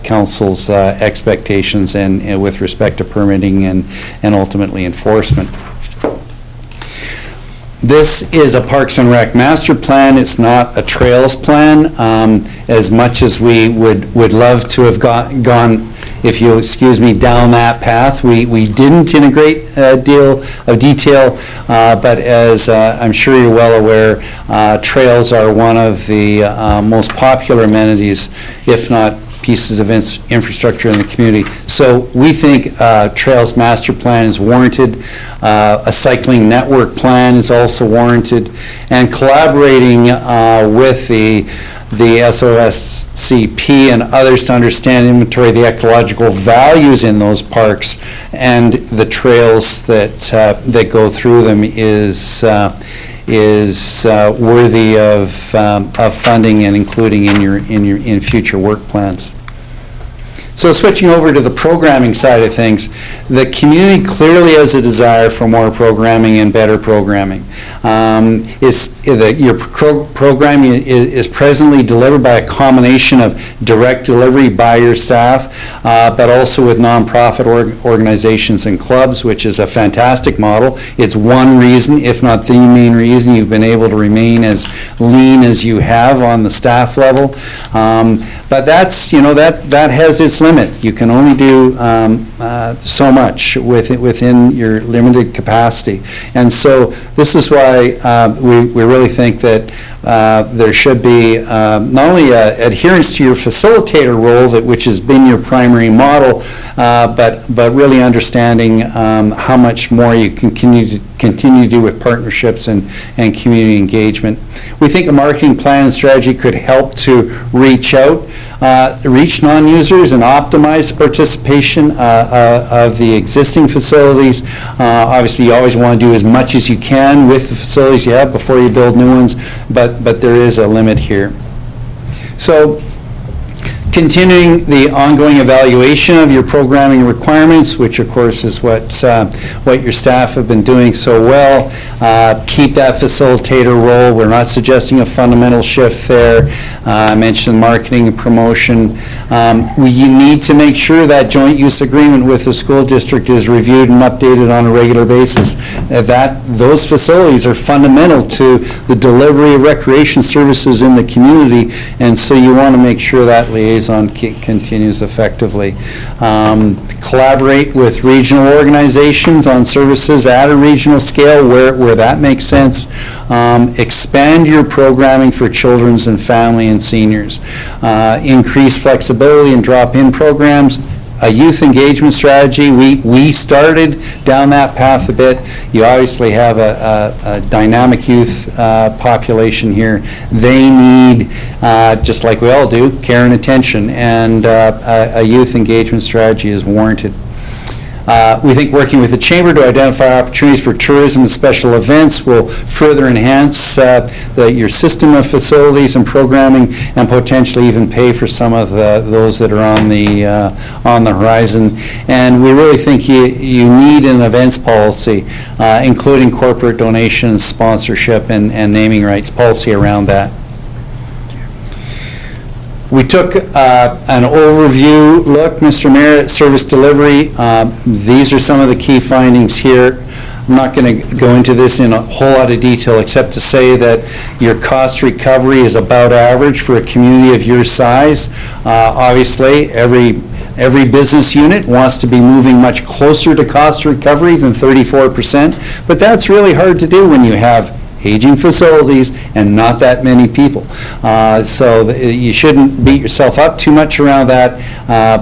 Council's expectations and with respect to permitting and ultimately enforcement. This is a Parks and Rec master plan. It's not a trails plan. As much as we would love to have gone, if you'll excuse me, down that path, we didn't in a great deal of detail, but as I'm sure you're well aware, trails are one of the most popular amenities, if not pieces of infrastructure in the community. So we think Trails Master Plan is warranted. A cycling network plan is also warranted. And collaborating with the SOSCP and others to understand and inventory the ecological values in those parks and the trails that go through them is worthy of funding and including in future work plans. So switching over to the programming side of things, the community clearly has a desire for more programming and better programming. Your programming is presently delivered by a combination of direct delivery by your staff, but also with nonprofit organizations and clubs, which is a fantastic model. It's one reason, if not the main reason, you've been able to remain as lean as you have on the staff level. But that's, that has its limit. You can only do so much within your limited capacity. And so this is why we really think that there should be not only adherence to your facilitator role, which has been your primary model, but really understanding how much more you can continue to do with partnerships and community engagement. We think a marketing plan and strategy could help to reach non-users and optimize participation of the existing facilities. Obviously, you always want to do as much as you can with the facilities you have before you build new ones, but there is a limit here. So, continuing the ongoing evaluation of your programming requirements, which of course is what your staff have been doing so well. Keep that facilitator role. We're not suggesting a fundamental shift there. I mentioned marketing and promotion. You need to make sure that joint use agreement with the school district is reviewed and updated on a regular basis. Those facilities are fundamental to the delivery of recreation services in the community, and so you want to make sure that liaison liaison continues effectively. Collaborate with regional organizations on services at a regional scale where that makes sense. Expand your programming for children's and family and seniors. Increase flexibility and drop-in programs. A youth engagement strategy, we started down that path a bit. You obviously have a dynamic youth population here. They need, just like we all do, care and attention, and a youth engagement strategy is warranted. We think working with the Chamber to identify opportunities for tourism and special events will further enhance your system of facilities and programming, and potentially even pay for some of those that are on the horizon. And we really think you need an events policy, including corporate donations, sponsorship, and naming rights policy around that. We took an overview look, Mr. Mayor, at service delivery. These are some of the key findings here. I'm not going to go into this in a whole lot of detail, except to say that your cost recovery is about average for a community of your size. Obviously, every business unit wants to be moving much closer to cost recovery than 34%, but that's really hard to do when you have aging facilities and not that many people. So you shouldn't beat yourself up too much around that,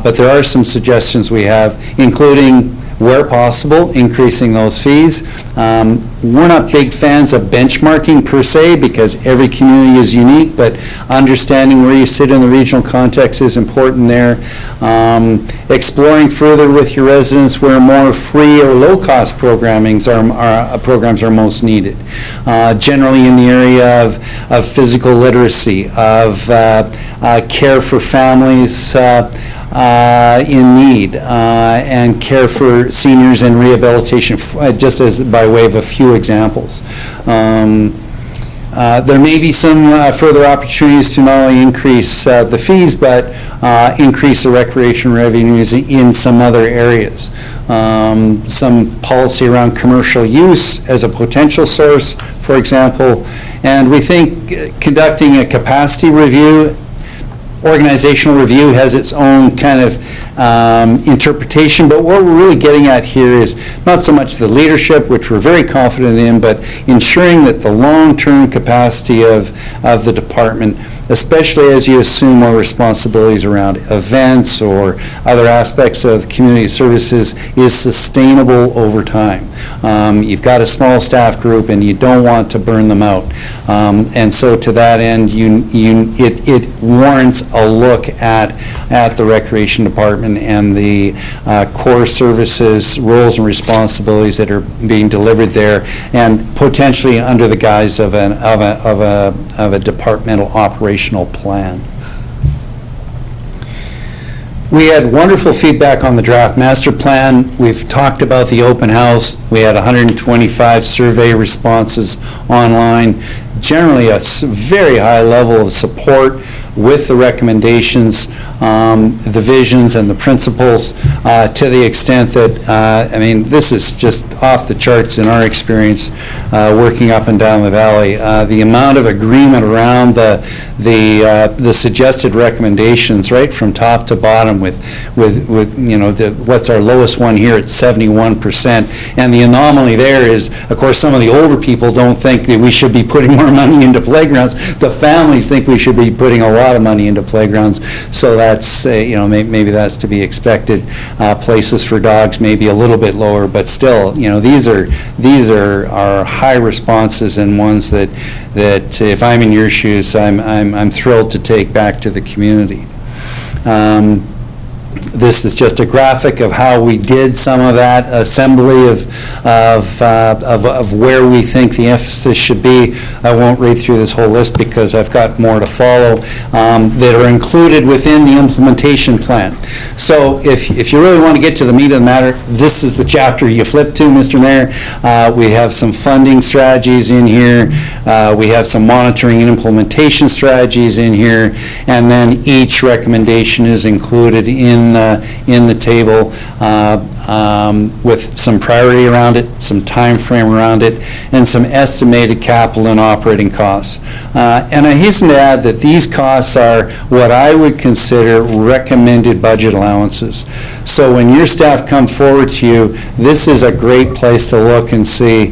but there are some suggestions we have, including, where possible, increasing those fees. We're not big fans of benchmarking per se, because every community is unique, but understanding where you sit in the regional context is important there. Exploring further with your residents where more free or low-cost programs are most needed. Generally in the area of physical literacy, of care for families in need, and care for seniors and rehabilitation, just as by way of a few examples. There may be some further opportunities to not only increase the fees, but increase the recreation revenues in some other areas. Some policy around commercial use as a potential source, for example. And we think conducting a capacity review, organizational review has its own kind of interpretation, but what we're really getting at here is not so much the leadership, which we're very confident in, but ensuring that the long-term capacity of the department, especially as you assume more responsibilities around events or other aspects of community services, is sustainable over time. You've got a small staff group and you don't want to burn them out. And so to that end, it warrants a look at the Recreation Department and the core services, roles and responsibilities that are being delivered there, and potentially under the guise of a departmental operational plan. We had wonderful feedback on the draft master plan. We've talked about the open house. We had 125 survey responses online. Generally, a very high level of support with the recommendations, the visions, and the principles, to the extent that, I mean, this is just off the charts in our experience working up and down the valley. The amount of agreement around the suggested recommendations, right from top to bottom, with you know, what's our lowest one here at 71%, and the anomaly there is, of course, some of the older people don't think that we should be putting more money into playgrounds. The families think we should be putting a lot of money into playgrounds, so that's, you know, maybe that's to be expected. Places for dogs may be a little bit lower, but still, you know, these are high responses, and ones that if I'm in your shoes, I'm thrilled to take back to the community. This is just a graphic of how we did some of that assembly of where we think the emphasis should be. I won't read through this whole list because I've got more to follow that are included within the implementation plan. So if you really want to get to the meat of the matter, this is the chapter you flip to, Mr. Mayor. We have some funding strategies in here. We have some monitoring and implementation strategies in here. And then each recommendation is included in in the table with some priority around it, some time frame around it, and some estimated capital and operating costs. And I hasten to add that these costs are what I would consider recommended budget allowances. So when your staff come forward to you, this is a great place to look and see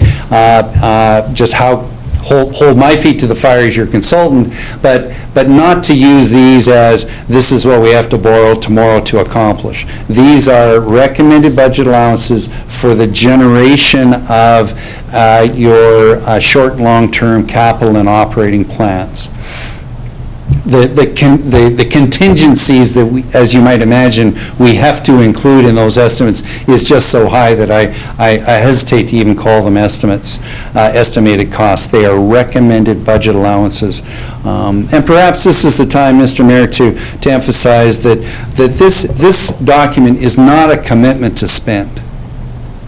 just how, hold my feet to the fire as your consultant, but not to use these as this is what we have to borrow tomorrow to accomplish. These are recommended budget allowances for the generation of your short and long-term capital and operating plans. The contingencies that we, as you might imagine, we have to include in those estimates is just so high that I hesitate to even call them estimates, estimated costs. They are recommended budget allowances. And perhaps this is the time, Mr. Mayor, to emphasize that this document is not a commitment to spend.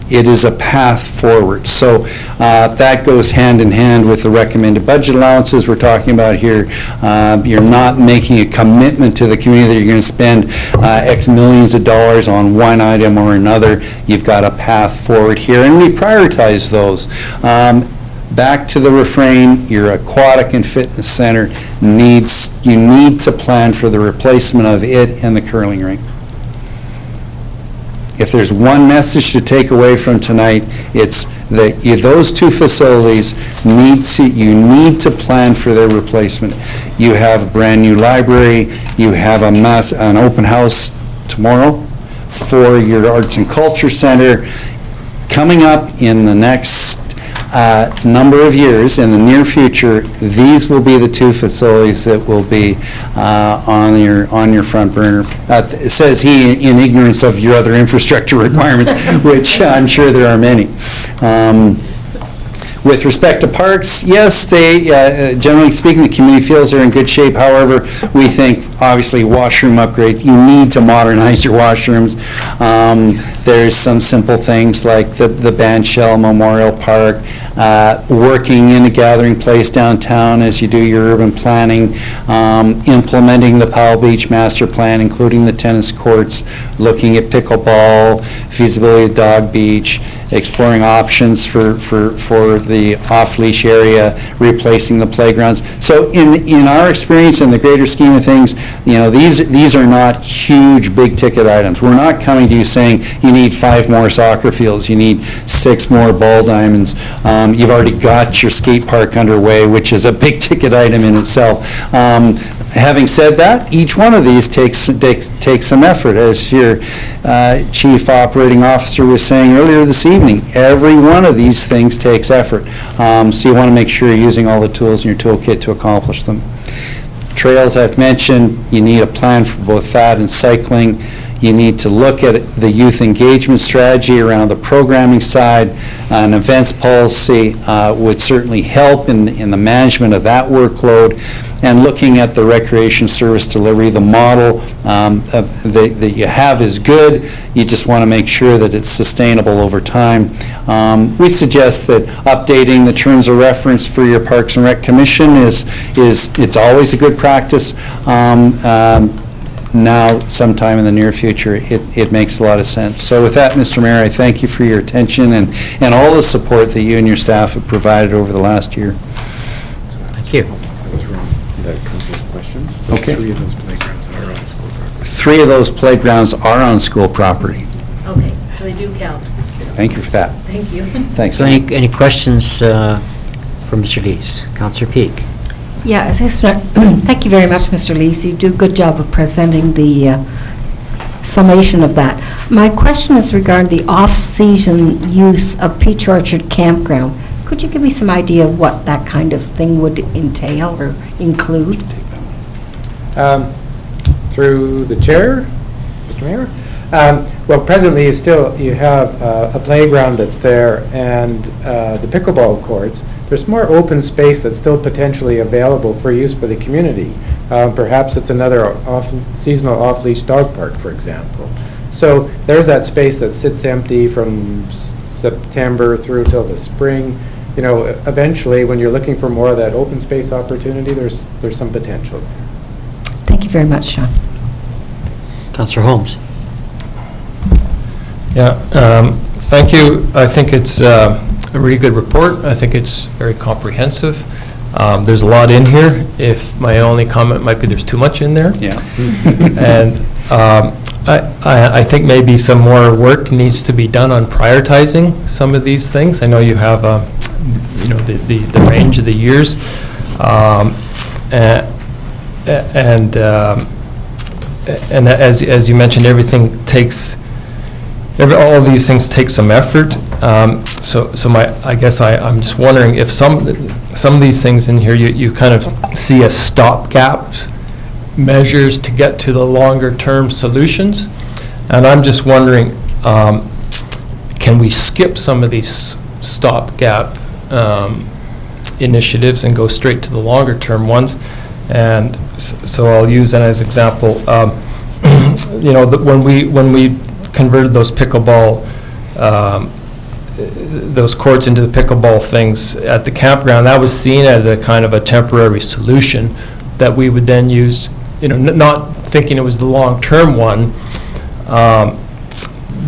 It is a path forward. So that goes hand in hand with the recommended budget allowances we're talking about here. You're not making a commitment to the community that you're going to spend X millions of dollars on one item or another. You've got a path forward here, and we've prioritized those. Back to the refrain, your aquatic and fitness center you need to plan for the replacement of it and the curling rink. If there's one message to take away from tonight, it's that those two facilities you need to plan for their replacement. You have a brand new library, you have an open house tomorrow for your arts and culture center. Coming up in the next number of years, in the near future, these will be the two facilities that will be on your front burner. Says he in ignorance of your other infrastructure requirements, which I'm sure there are many. With respect to parks, yes, they, generally speaking, the community feels they're in good shape. However, we think, obviously, washroom upgrade, you need to modernize your washrooms. There's some simple things like the Band Shell Memorial Park, working in a gathering place downtown as you do your urban planning, implementing the Powell Beach Master Plan, including the tennis courts, looking at pickleball, feasibility of Dog Beach, exploring options for the off-leash area, replacing the playgrounds. So in our experience, in the greater scheme of things, these are not huge, big-ticket items. We're not coming to you saying you need 5 more soccer fields, you need 6 more ball diamonds. You've already got your skate park underway, which is a big-ticket item in itself. Having said that, each one of these takes some effort. As your chief operating officer was saying earlier this evening, every one of these things takes effort. So you want to make sure you're using all the tools in your toolkit to accomplish them. Trails, I've mentioned, you need a plan for both that and cycling. You need to look at the youth engagement strategy around the programming side. An events policy would certainly help in the management of that workload. And looking at the recreation service delivery, the model that you have is good. You just want to make sure that it's sustainable over time. We suggest that updating the terms of reference for your Parks and Rec Commission it's always a good practice. Now, sometime in the near future, it makes a lot of sense. So with that, Mr. Mayor, I thank you for your attention and all the support that you and your staff have provided over the last year. Thank you. That was wrong. That Council's questions. Okay. 3 of those playgrounds are on school property. 3 of those playgrounds are on school property. Okay, so they do count. Thank you for that. Thank you. Thanks. So any questions from Mr. Dees? Councillor Peak? Yeah, thank you very much, Mr. Lees. You do a good job of presenting the summation of that. My question is regarding the off-season use of Peach Orchard Campground. Could you give me some idea of what that kind of thing would entail or include? Through the chair, Mr. Mayor? Well, presently you have a playground that's there and the pickleball courts. There's more open space that's still potentially available for use by the community. Perhaps it's another seasonal off-leash dog park, for example. So there's that space that sits empty from September through till the spring. Eventually, when you're looking for more of that open space opportunity, there's some potential there. Thank you very much, Sean. Councillor Holmes? Yeah, thank you. I think it's a really good report. I think it's very comprehensive. There's a lot in here. If my only comment might be there's too much in there. Yeah. And I think maybe some more work needs to be done on prioritizing some of these things. I know you have, the range of the years. And as you mentioned, everything takes, all of these things take some effort. So I guess I'm just wondering if some of these things in here, you kind of see as stopgap measures to get to the longer term solutions. And I'm just wondering, can we skip some of these stopgap initiatives and go straight to the longer term ones? And so I'll use that as example. When we converted those pickleball, those courts into the pickleball things at the campground, that was seen as a kind of a temporary solution that we would then use, not thinking it was the long-term one,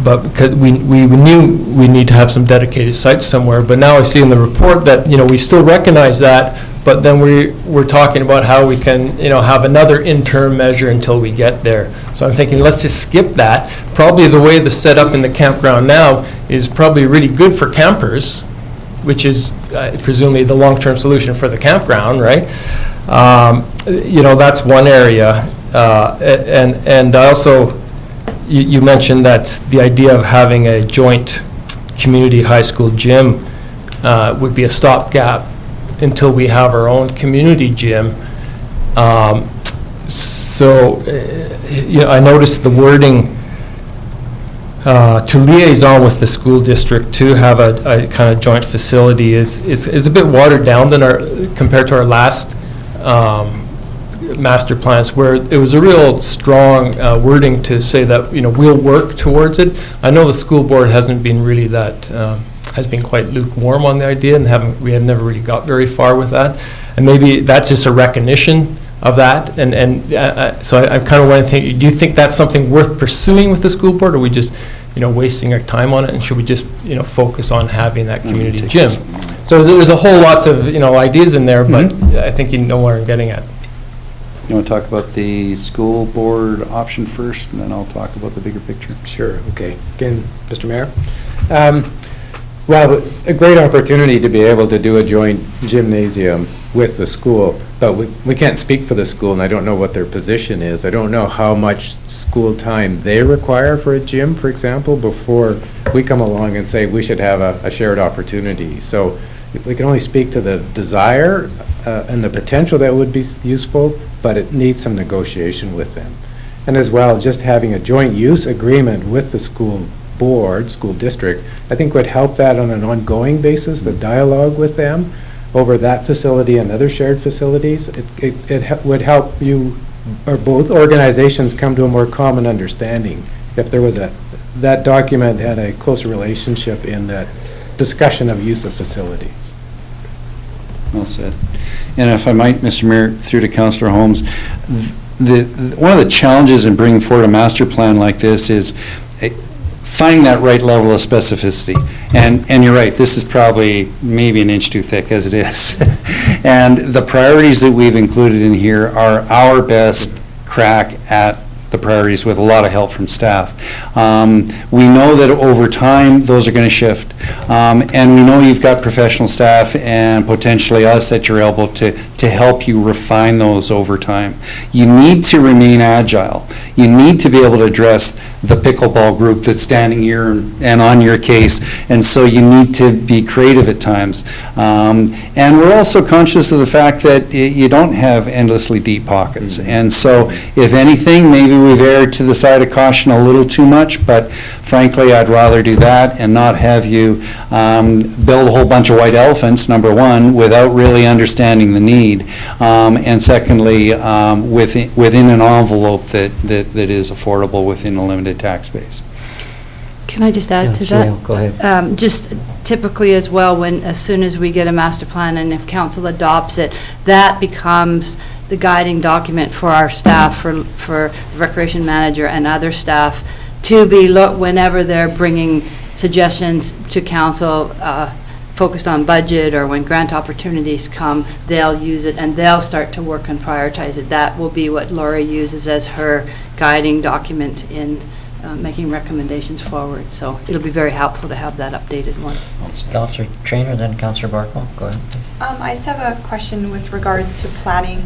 but because we knew we need to have some dedicated sites somewhere. But now I see in the report that, we still recognize that, but then we're talking about how we can, have another interim measure until we get there. So I'm thinking, let's just skip that. Probably the way the setup in the campground now is probably really good for campers, which is presumably the long-term solution for the campground, right? That's one area. And I also, you mentioned that the idea of having a joint community high school gym would be a stopgap until we have our own community gym. I noticed the wording to liaison with the school district to have a kind of joint facility is a bit watered down than compared to our last master plans, where it was a real strong wording to say that we'll work towards it. I know the school board hasn't been really that has been quite lukewarm on the idea, and we have never really got very far with that. And maybe that's just a recognition of that. So I kind of want to think, do you think that's something worth pursuing with the school board, or are we just wasting our time on it, and should we just focus on having that community gym? So there's a whole lots of ideas in there, but I think you know where I'm getting at. You want to talk about the school board option first, and then I'll talk about the bigger picture? Sure, okay. Again, Mr. Mayor. Well, a great opportunity to be able to do a joint gymnasium with the school, but we can't speak for the school, and I don't know what their position is. I don't know how much school time they require for a gym, for example, before we come along and say we should have a shared opportunity. So we can only speak to the desire and the potential that would be useful, but it needs some negotiation with them. And as well, just having a joint use agreement with the school board, school district, I think would help that on an ongoing basis, the dialogue with them over that facility and other shared facilities. It would help you, or both organizations, come to a more common understanding if there was that document had a closer relationship in that discussion of use of facilities. Well said. And if I might, Mr. Mayor, through to Councillor Holmes, one of the challenges in bringing forward a master plan like this is finding that right level of specificity. And you're right, this is probably maybe an inch too thick as it is. And the priorities that we've included in here are our best crack at the priorities with a lot of help from staff. We know that over time, those are going to shift. And we know you've got professional staff and potentially us at your elbow to help you refine those over time. You need to remain agile. You need to be able to address the pickleball group that's standing here and on your case, and so you need to be creative at times. And we're also conscious of the fact that you don't have endlessly deep pockets. And so, if anything, maybe we've erred to the side of caution a little too much, but frankly, I'd rather do that and not have you build a whole bunch of white elephants, number one, without really understanding the need, and secondly, within an envelope that is affordable within a limited tax base. Can I just add to Sure, that? go ahead. Just typically as well, as soon as we get a master plan and if council adopts it, that becomes the guiding document for our staff, for the recreation manager and other staff to be whenever they're bringing suggestions to council, focused on budget, or when grant opportunities come, they'll use it and they'll start to work and prioritize it. That will be what Lori uses as her guiding document in making recommendations forward. So it'll be very helpful to have that updated one. Councillor Trainer, then Councillor Barkle. Go ahead, please. I just have a question with regards to planning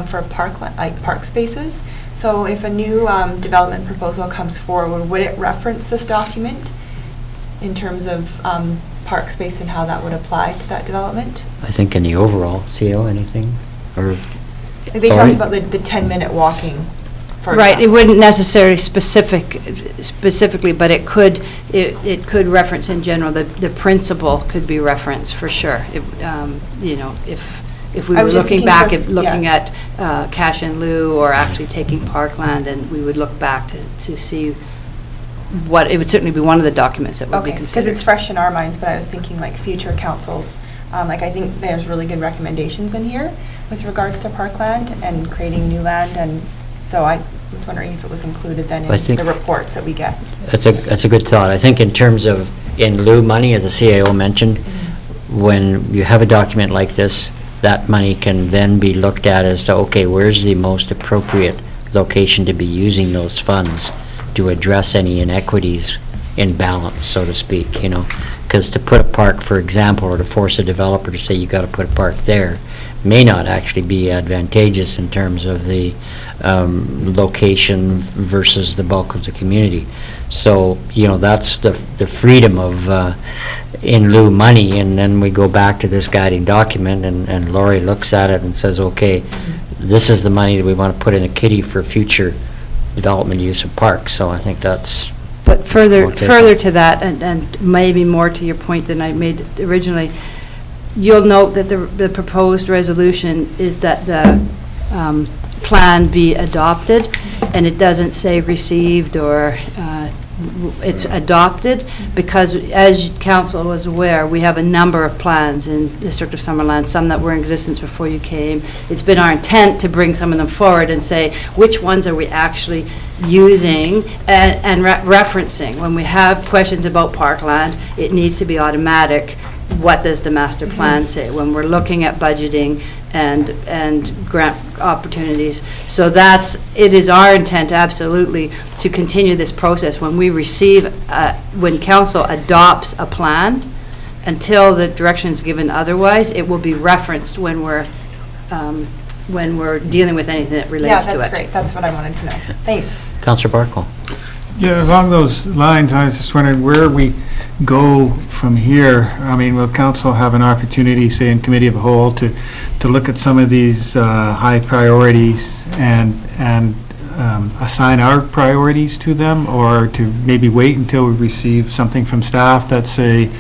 for park spaces. So if a new development proposal comes forward, would it reference this document in terms of park space and how that would apply to that development? I think in the overall, CO, anything? Or They talked about the 10-minute walking, for Right, it example. wouldn't necessarily specifically, but it could reference in general, the principle could be referenced for sure. You know, if we I were was just looking thinking back, of- looking at cash in lieu or actually taking parkland, and we would look back to see what, it would certainly be one of the documents that would be Okay, considered. because it's fresh in our minds, but I was thinking like future councils, like I think there's really good recommendations in here with regards to parkland and creating new land, and so I was wondering if it was included then I in think- the reports that we get. That's a good thought. I think in terms of in lieu money, as the CAO mentioned, when you have a document like this, that money can then be looked at as to, okay, where's the most appropriate location to be using those funds to address any inequities in balance, so to speak, you know? Because to put a park, for example, or to force a developer to say you got to put a park there, may not actually be advantageous in terms of the location versus the bulk of the community. So, you know, that's the freedom of in lieu money, and then we go back to this guiding document, and Lori looks at it and says, okay, this is the money that we want to put in a kitty for future development use of parks. So I think that's... But further Okay. to that, and maybe more to your point than I made originally, you'll note that the proposed resolution is that the plan be adopted, and it doesn't say received or it's adopted, because as council was aware, we have a number of plans in District of Summerland, some that were in existence before you came. It's been our intent to bring some of them forward and say, which ones are we actually using and referencing? When we have questions about parkland, it needs to be automatic. What does the master plan say when we're looking at budgeting and grant opportunities? So it is our intent absolutely to continue this process. When we receive, when council adopts a plan, until the direction is given otherwise, it will be referenced when we're dealing with anything that relates to it. Yeah, that's great. That's what I wanted to know. Thanks. Councillor Barkle. Yeah, along those lines, I was just wondering where we go from here. I mean, will council have an opportunity, say in committee of the whole, to look at some of these high priorities and assign our priorities to them, or to maybe wait until we receive something from staff that say,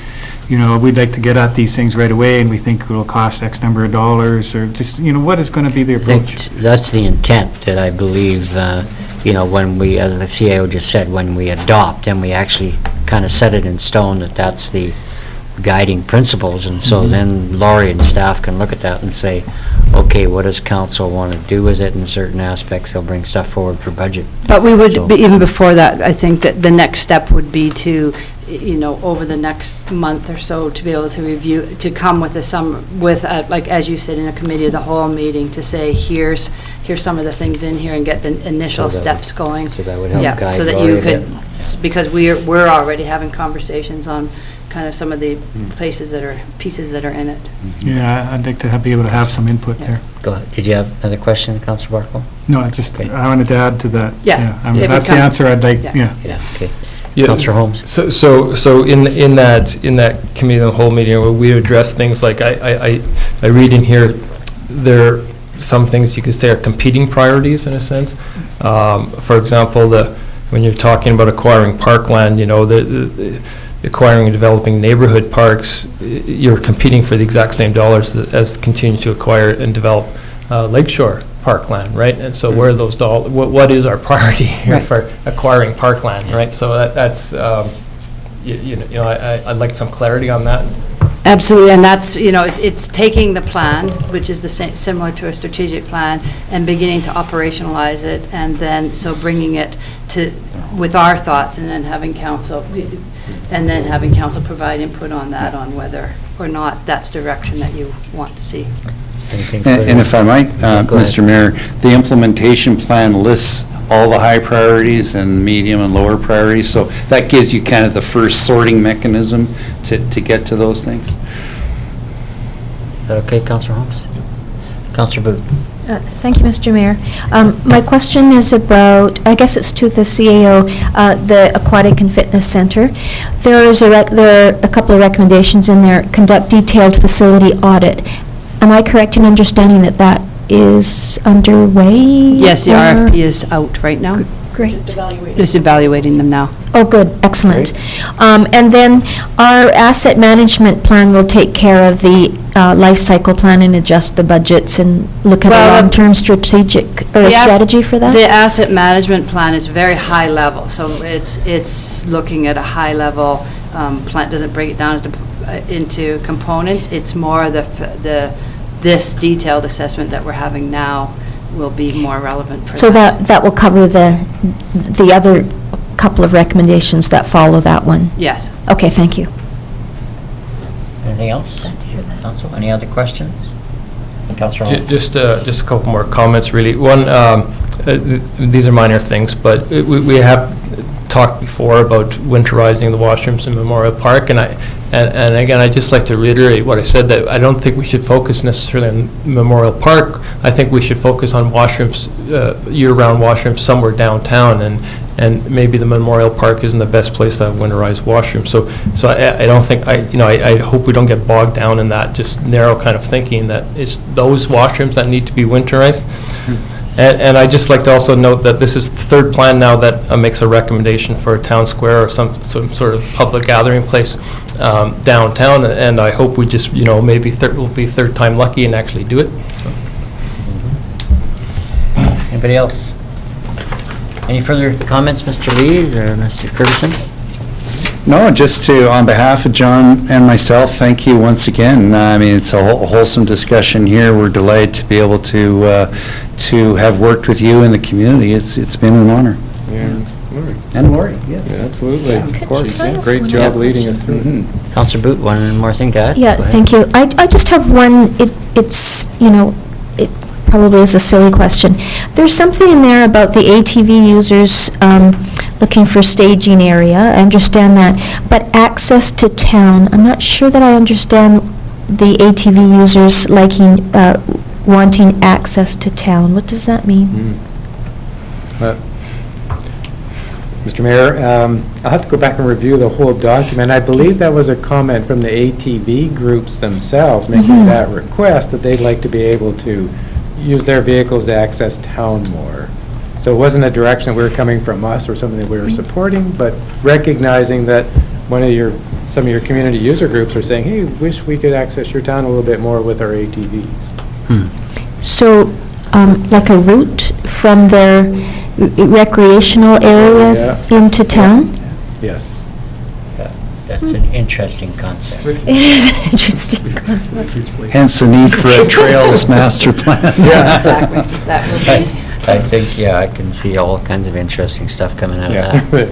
you know, we'd like to get at these things right away and we think it'll cost X number of dollars, or just, you know, what is going to be the I think approach? that's the intent that I believe, you know, when we, as the CAO just said, when we adopt, and we actually kind of set it in stone that that's the guiding principles, and so then Laurie and staff can look at that and say, okay, what does council want to do with it in certain aspects? They'll bring stuff forward for budget. But we would, So- even before that, I think that the next step would be to, you know, over the next month or so, to be able to review, to come with like, as you said, in a committee of the whole meeting, to say, here's some of the things in here, and get the initial So that steps going. So that would help Yeah, guide so that Laurie you a bit. could, because we're already having conversations on kind of some of the pieces that are in it. Yeah, I'd like to be able to have some input there. Go ahead. Did you have another question, Councillor Barkle? No, I just, Okay. I wanted to add to that. Yeah, I mean, if it that's the comes- answer I'd like, yeah. yeah. Yeah, okay. Yeah, Councillor Holmes? So in that committee of the whole meeting, where we address things like, I read in here, there are some things you could say are competing priorities in a sense. For example, when you're talking about acquiring parkland, you know, the acquiring and developing neighborhood parks, you're competing for the exact same dollars as continuing to acquire and develop lakeshore parkland, right? And so where are those dollars, what is our priority here Right. for acquiring parkland, right? So that's, you know, I'd like some clarity on that. Absolutely, and that's, you know, it's taking the plan, which is the same, similar to a strategic plan, and beginning to operationalize it, and then, so bringing it to with our thoughts, and then having council provide input on that, on whether or not that's direction that you want to see. Anything further? And if I might, Go ahead. Mr. Mayor, the implementation plan lists all the high priorities and medium and lower priorities, so that gives you kind of the first sorting mechanism to get to those things. Is that okay, Councillor Holmes? Councillor Booth? Thank you, Mr. Mayor. My question is about, I guess it's to the CAO, the Aquatic and Fitness Center. There are a couple of recommendations in there. Conduct detailed facility audit. Am I correct in understanding that that is underway? Yes, the or- RFP is out right now. Great. Just evaluating them now. Oh, good, excellent. And then our asset management plan will take care of the life cycle plan and adjust the budgets and look at Well, a long-term strategic, or a The ass- strategy for that? The asset management plan is very high level, so it's looking at a high level plan, doesn't break it down into components. It's more this detailed assessment that we're having now will be more relevant for that. So that will cover the other couple of recommendations that follow that one? Yes. Okay, thank you. Anything else? Council, any other questions? Councillor Holmes? Just a couple more comments, really. One, these are minor things, but we have talked before about winterizing the washrooms in Memorial Park, and again, I'd just like to reiterate what I said, that I don't think we should focus necessarily on Memorial Park. I think we should focus on washrooms, year-round washrooms somewhere downtown, and maybe the Memorial Park isn't the best place to have winterized washrooms. So I don't think, I hope we don't get bogged down in that just narrow kind of thinking that it's those washrooms that need to be winterized. And I'd just like to also note that this is the third plan now that makes a recommendation for a town square or some sort of public gathering place downtown, and I hope we just, maybe we'll be third time lucky and actually do it. Anybody else? Any further comments, Mr. Lee or Mr. Ferguson? No, just to, on behalf of John and myself, thank you once again. I mean, it's a wholesome discussion here. We're delighted to be able to have worked with you in the community. It's been an honor. And Lori, yes. Absolutely, of course. I ask Great one job more leading us through. Mhm. Councillor Boot, one more thing to add? Yeah, Go ahead. thank you. I just have one, it's, it probably is a silly question. There's something in there about the ATV users looking for staging area. I understand that. But access to town, I'm not sure that I understand the ATV users liking, wanting access to town. What does that mean? Mr. Mayor, I'll have to go back and review the whole document. I believe that was a comment from the ATV groups themselves making that request, that they'd like to be able to use their vehicles to access town more. So it wasn't a direction that we were coming from us or something that we were supporting, but recognizing that some of your community user groups are saying, hey, wish we could access your town a little bit more with our ATVs. So, like a route from their recreational area into town? Yes. That's an interesting concept. It is an interesting concept. Hence the need for a trails master plan. Yeah. Exactly. That will be. I think, I can see all kinds of interesting stuff coming out of that.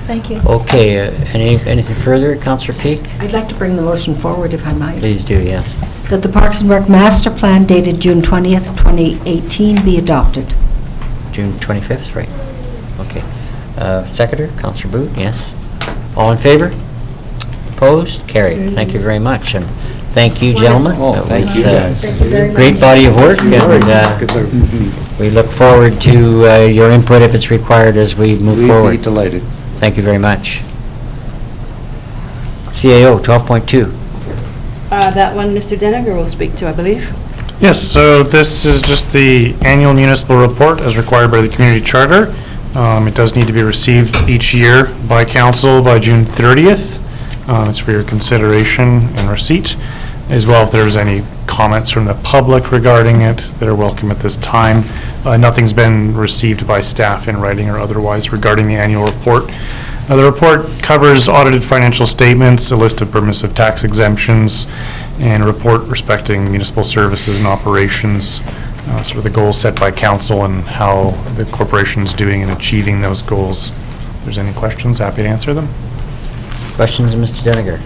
Thank you. Okay, anything further, Councillor Peak? I'd like to bring the motion forward, if I might. Please do, yes. That the Parks and Rec Master Plan dated June 20th, 2018 be adopted. June 25th, right? Okay. Seconder, Councillor Boot, yes. All in favor? Opposed? Carried. Thank you very much, and thank you, gentlemen. Oh, That thank was, you, guys. Thank you very much. Great body of work, and we look forward to your input if it's required as we move We'd be forward. delighted. Thank you very much. CAO 12.2. That one, Mr. Deniger will speak to, I believe. Yes, so this is just the annual municipal report as required by the community charter. It does need to be received each year by council by June 30th. It's for your consideration and receipt, as well if there's any comments from the public regarding it that are welcome at this time. Nothing's been received by staff in writing or otherwise regarding the annual report. The report covers audited financial statements, a list of permissive tax exemptions, and a report respecting municipal services and operations sort of the goals set by council and how the corporation's doing in achieving those goals. If there's any questions, happy to answer them. Questions of Mr. Deniger?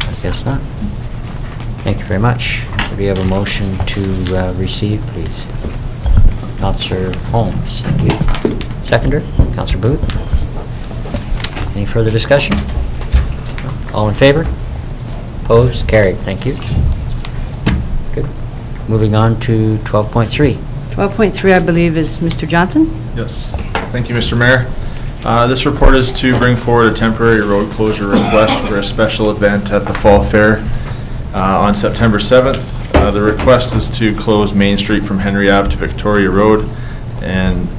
I guess not. Thank you very much. Do we have a motion to receive, please? Councillor Holmes, thank you. Seconder, Councillor Booth. Any further discussion? All in favor? Opposed? Carried. Thank you. Good. Moving on to 12.3. 12.3, I believe, is Mr. Johnson? Yes. Thank you, Mr. Mayor. This report is to bring forward a temporary road closure request for a special event at the Fall Fair on September 7th. The request is to close Main Street from Henry Ave to Victoria Road and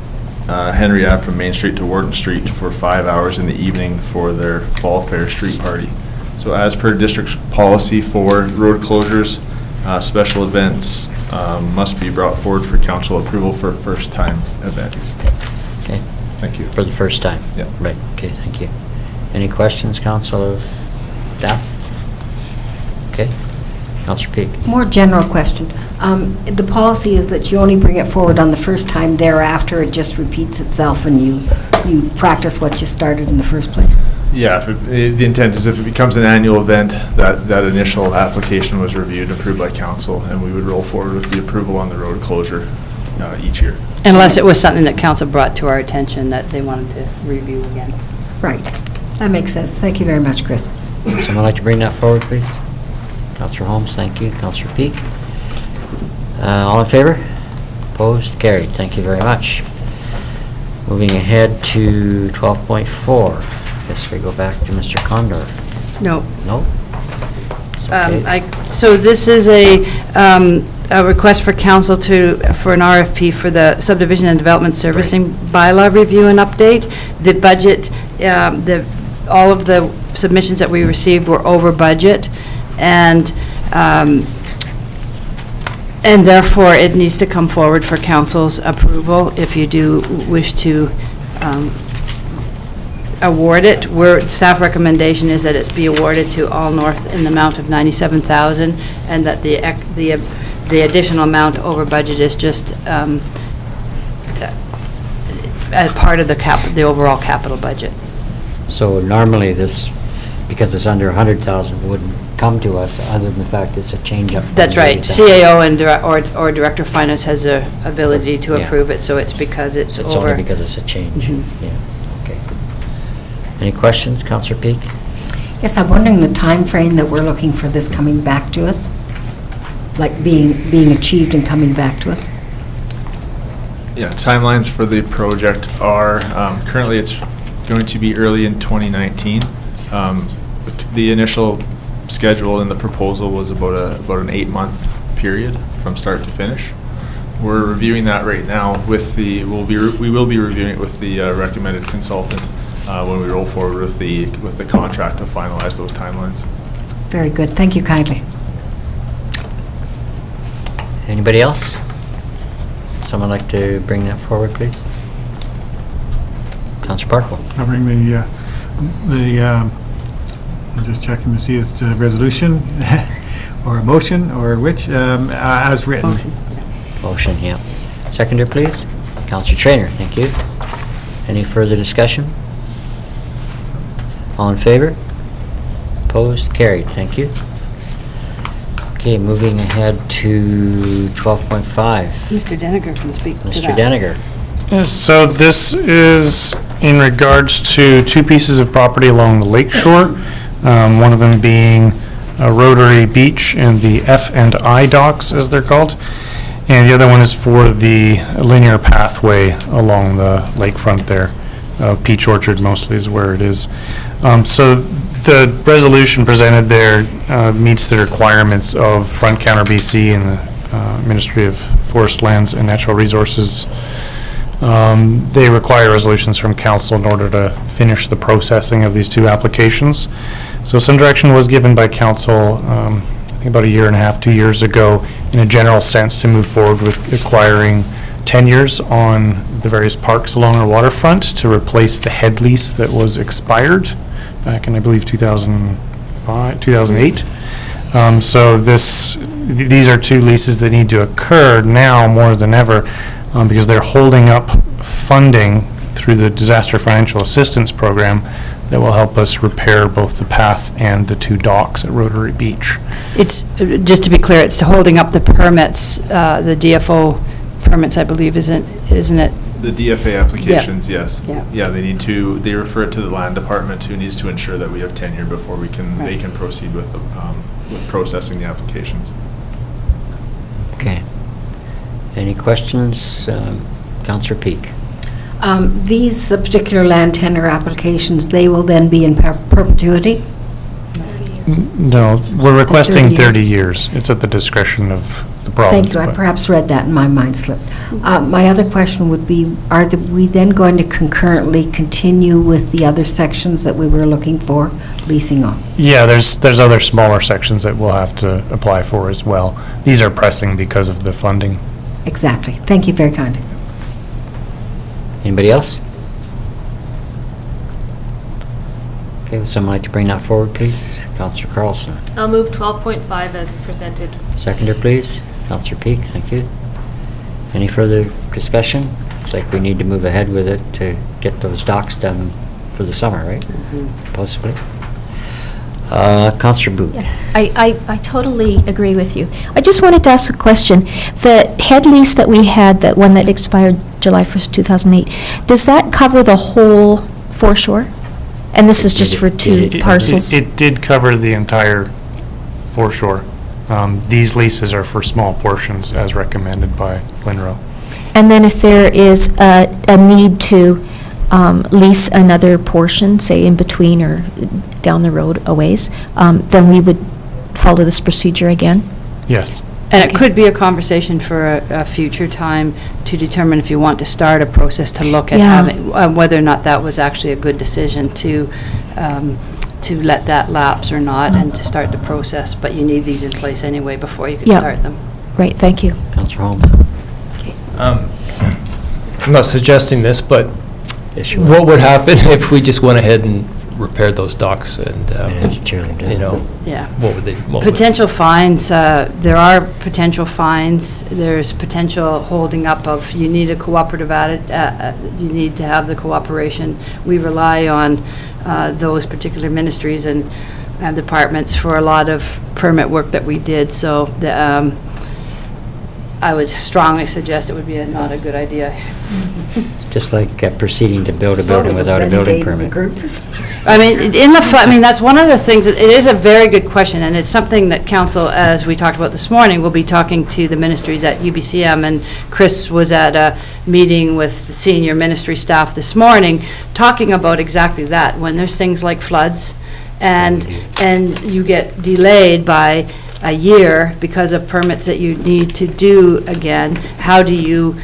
Henry Ave from Main Street to Wharton Street for 5 hours in the evening for their Fall Fair street party. So as per district policy for road closures, special events must be brought forward for council approval for first-time events. Okay. Thank you. For the first time? Yeah. Right, okay, thank you. Any questions, council or staff? Okay. Councillor Peak. More general question. The policy is that you only bring it forward on the first time, thereafter it just repeats itself and you practice what you started in the first place? Yeah, the intent is if it becomes an annual event, that initial application was reviewed, approved by council, and we would roll forward with the approval on the road closure each year. Unless it was something that council brought to our attention that they wanted to review again. Right. That makes sense. Thank you very much, Chris. Someone like to bring that forward, please? Councillor Holmes, thank you. Councillor Peak. All in favor? Opposed? Carried. Thank you very much. Moving ahead to 12.4. Guess we go back to Mr. Condor. No. No? Okay. So this is a request for council for an RFP for the subdivision and development servicing bylaw review and update. The budget, all of the submissions that we received were over budget, and therefore it needs to come forward for council's approval if you do wish to award it. Staff recommendation is that it's be awarded to All North in the amount of $97,000, and that the additional amount over budget is just as part of the overall capital budget. So normally this, because it's under 100,000, wouldn't come to us, other than the fact it's a change up. That's right. CAO and or Director of Finance has the ability to Yeah. approve it, so it's because it's So it's over. only because it's a change. Mhm. Yeah, okay. Any questions, Councillor Peak? Yes, I'm wondering the time frame that we're looking for this coming back to us, like being achieved and coming back to us. Yeah, timelines for the project are, currently it's going to be early in 2019. The initial schedule in the proposal was about an 8-month period from start to finish. We're reviewing that right now with we will be reviewing it with the recommended consultant when we roll forward with the contract to finalize those timelines. Very good. Thank you kindly. Anybody else? Someone like to bring that forward, please? Councillor Parkville. I'll bring I'm just checking to see if it's a resolution or a motion or which, as written. Motion, yeah. Seconder, please. Councillor Trainer, thank you. Any further discussion? All in favor? Opposed? Carried. Thank you. Okay, moving ahead to 12.5. Mr. Deniger can speak to Mr. that. Deniger. Yes, so this is in regards to two pieces of property along the lake shore. One of them being Rotary Beach and the F&I docks, as they're called. And the other one is for the linear pathway along the lakefront there. Peach Orchard mostly is where it is. So the resolution presented there meets the requirements of Front Counter BC and the Ministry of Forest Lands and Natural Resources. They require resolutions from council in order to finish the processing of these two applications. So some direction was given by council, I think about 1.5 years, 2 years ago, in a general sense to move forward with acquiring tenures on the various parks along our waterfront to replace the head lease that was expired back in, I believe, 2008. So this these are two leases that need to occur now more than ever, because they're holding up funding through the Disaster Financial Assistance Program that will help us repair both the path and the two docks at Rotary Beach. It's, just to be clear, it's holding up the permits, the DFO permits, I believe, isn't it? The DFA applications, yes. Yeah. Yeah, they refer it to the land department, who needs to ensure that we have tenure before they can proceed with processing the applications. Okay. Any questions? Councillor Peak? These particular land tender applications, they will then be in perpetuity? No, we're requesting 30 30 years. It's at the discretion of the province. Thank you. I but- perhaps read that and my mind slipped. My other question would be, are we then going to concurrently continue with the other sections that we were looking for leasing on? Yeah, there's other smaller sections that we'll have to apply for as well. These are pressing because of the funding. Exactly. Thank you, very kind. Anybody else? Okay, would someone like to bring that forward, please? Councillor Carlson. I'll move 12.5 as presented. Seconder, please. Councillor Peak, thank you. Any further discussion? Looks like we need to move ahead with it to get those docks done for the summer, right? Possibly. Councillor Booth. I totally agree with you. I just wanted to ask a question. The head lease that we had, that one that expired July 1st, 2008, does that cover the whole foreshore? And this is just for two parcels? It did cover the entire foreshore. These leases are for small portions as recommended by Linro. And then if there is a need to lease another portion, say in between or down the road a ways, then we would follow this procedure again? Yes. And it could be a conversation for a future time to determine if you want to start a process to look at Yeah. having, whether or not that was actually a good decision to let that lapse or not, and to start the process. But you need these in place anyway before you can Yeah. start them. Right, thank you. Councillor Holmes. I'm not suggesting this, but Yes, you what would happen if we just went ahead and repaired those docks and, you know, Yeah. what would they? Potential fines, there are potential fines, there's potential holding up of, you need a cooperative you need to have the cooperation. We rely on those particular ministries and departments for a lot of permit work that we did, so I would strongly suggest it would be not a good idea. It's just like proceeding to build a building without a building permit. I mean, that's one of the things, it is a very good question, and it's something that council, as we talked about this morning, will be talking to the ministries at UBCM, and Chris was at a meeting with the senior ministry staff this morning, talking about exactly that. When there's things like floods, and you get delayed by a year because of permits that you need to do again, how do you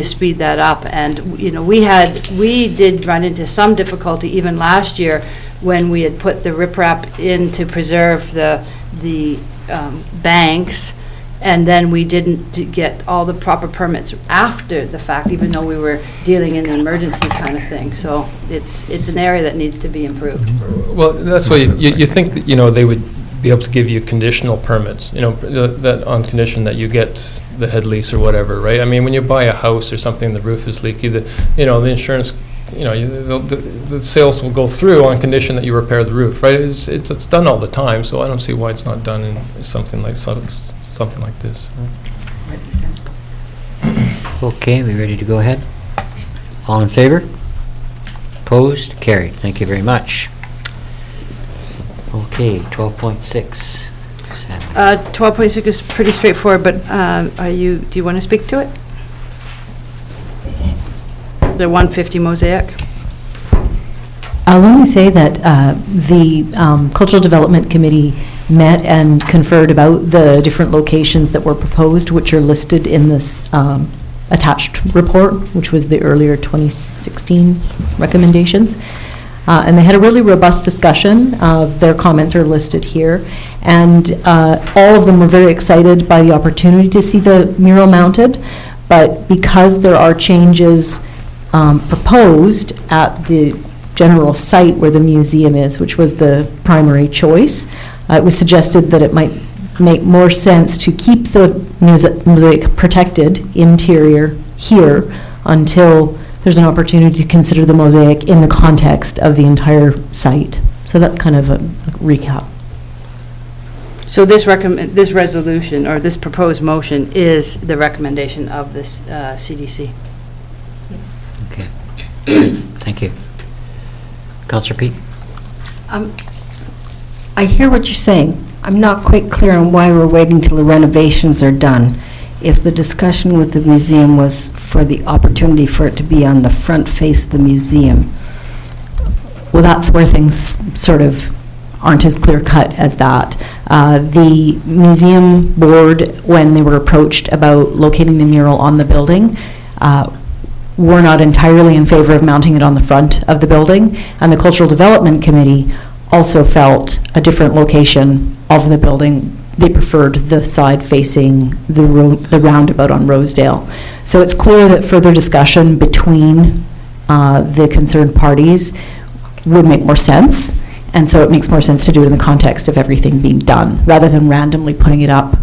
speed that up? And, you know, we did run into some difficulty even last year when we had put the riprap in to preserve the banks, and then we didn't get all the proper permits after the fact, even though we were dealing in an emergency kind of thing. So it's an area that needs to be improved. Well, that's why you think that, you know, they would be able to give you conditional permits, you know, that on condition that you get the head lease or whatever, right? I mean, when you buy a house or something, the roof is leaky, the insurance, you know, the sales will go through on condition that you repair the roof, right? It's done all the time, so I don't see why it's not done in something like this. Okay, we ready to go ahead? All in favor? Opposed? Carried. Thank you very much. Okay, 12.6. 12.6 is pretty straightforward, but do you want to speak to it? The 150 Mosaic? I'll only say that the Cultural Development Committee met and conferred about the different locations that were proposed, which are listed in this attached report, which was the earlier 2016 recommendations. And they had a really robust discussion. Their comments are listed here. And all of them were very excited by the opportunity to see the mural mounted. But because there are changes proposed at the general site where the museum is, which was the primary choice, it was suggested that it might make more sense to keep the mosaic protected interior here until there's an opportunity to consider the mosaic in the context of the entire site. So that's kind of a recap. So this resolution, or this proposed motion, is the recommendation of this CDC? Yes. Okay. Thank you. Councillor Pete? I hear what you're saying. I'm not quite clear on why we're waiting till the renovations are done. If the discussion with the museum was for the opportunity for it to be on the front face of the museum. Well, that's where things sort of aren't as clear-cut as that. The museum board, when they were approached about locating the mural on the building, were not entirely in favor of mounting it on the front of the building, and the Cultural Development Committee also felt a different location of the building. They preferred the side facing the roundabout on Rosedale. So it's clear that further discussion between the concerned parties would make more sense, and so it makes more sense to do it in the context of everything being done, rather than randomly putting it up.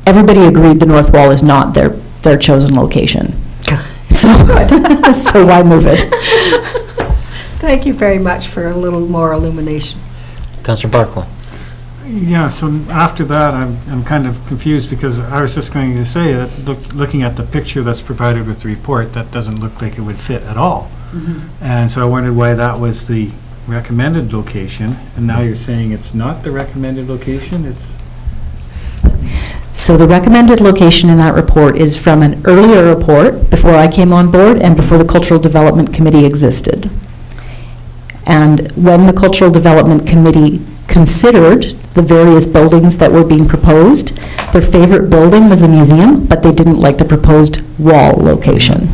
Everybody agreed the north wall is not their chosen location. So why move it? Thank you very much for a little more illumination. Councillor Barkwell? Yeah, so after that, I'm kind of confused, because I was just going to say that looking at the picture that's provided with the report, that doesn't look like it would fit at all. And so I wondered why that was the recommended location, and now you're saying it's not the recommended location, it's... So the recommended location in that report is from an earlier report before I came on board and before the Cultural Development Committee existed. And when the Cultural Development Committee considered the various buildings that were being proposed, their favorite building was the museum, but they didn't like the proposed wall location.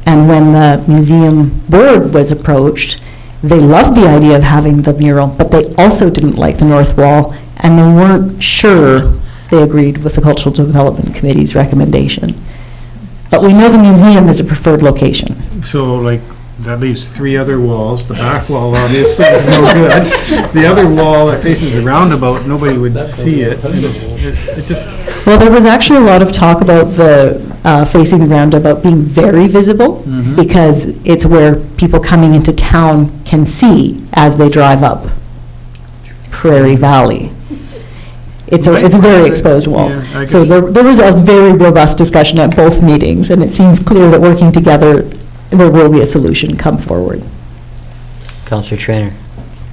And when the museum board was approached, they loved the idea of having the mural, but they also didn't like the north wall, and they weren't sure they agreed with the Cultural Development Committee's recommendation. But we know the museum is a preferred location. So, like, that leaves 3 other walls. The back wall obviously is no good. The other wall that faces the roundabout, nobody would see it. It just... Well, there was actually a lot of talk about the facing the roundabout being very visible, because it's where people coming into town can see as they drive up Prairie Valley. It's a very exposed wall. Yeah, so there was a very robust discussion at both meetings, and it seems clear that working together, there will be a solution come forward. Councillor Traynor?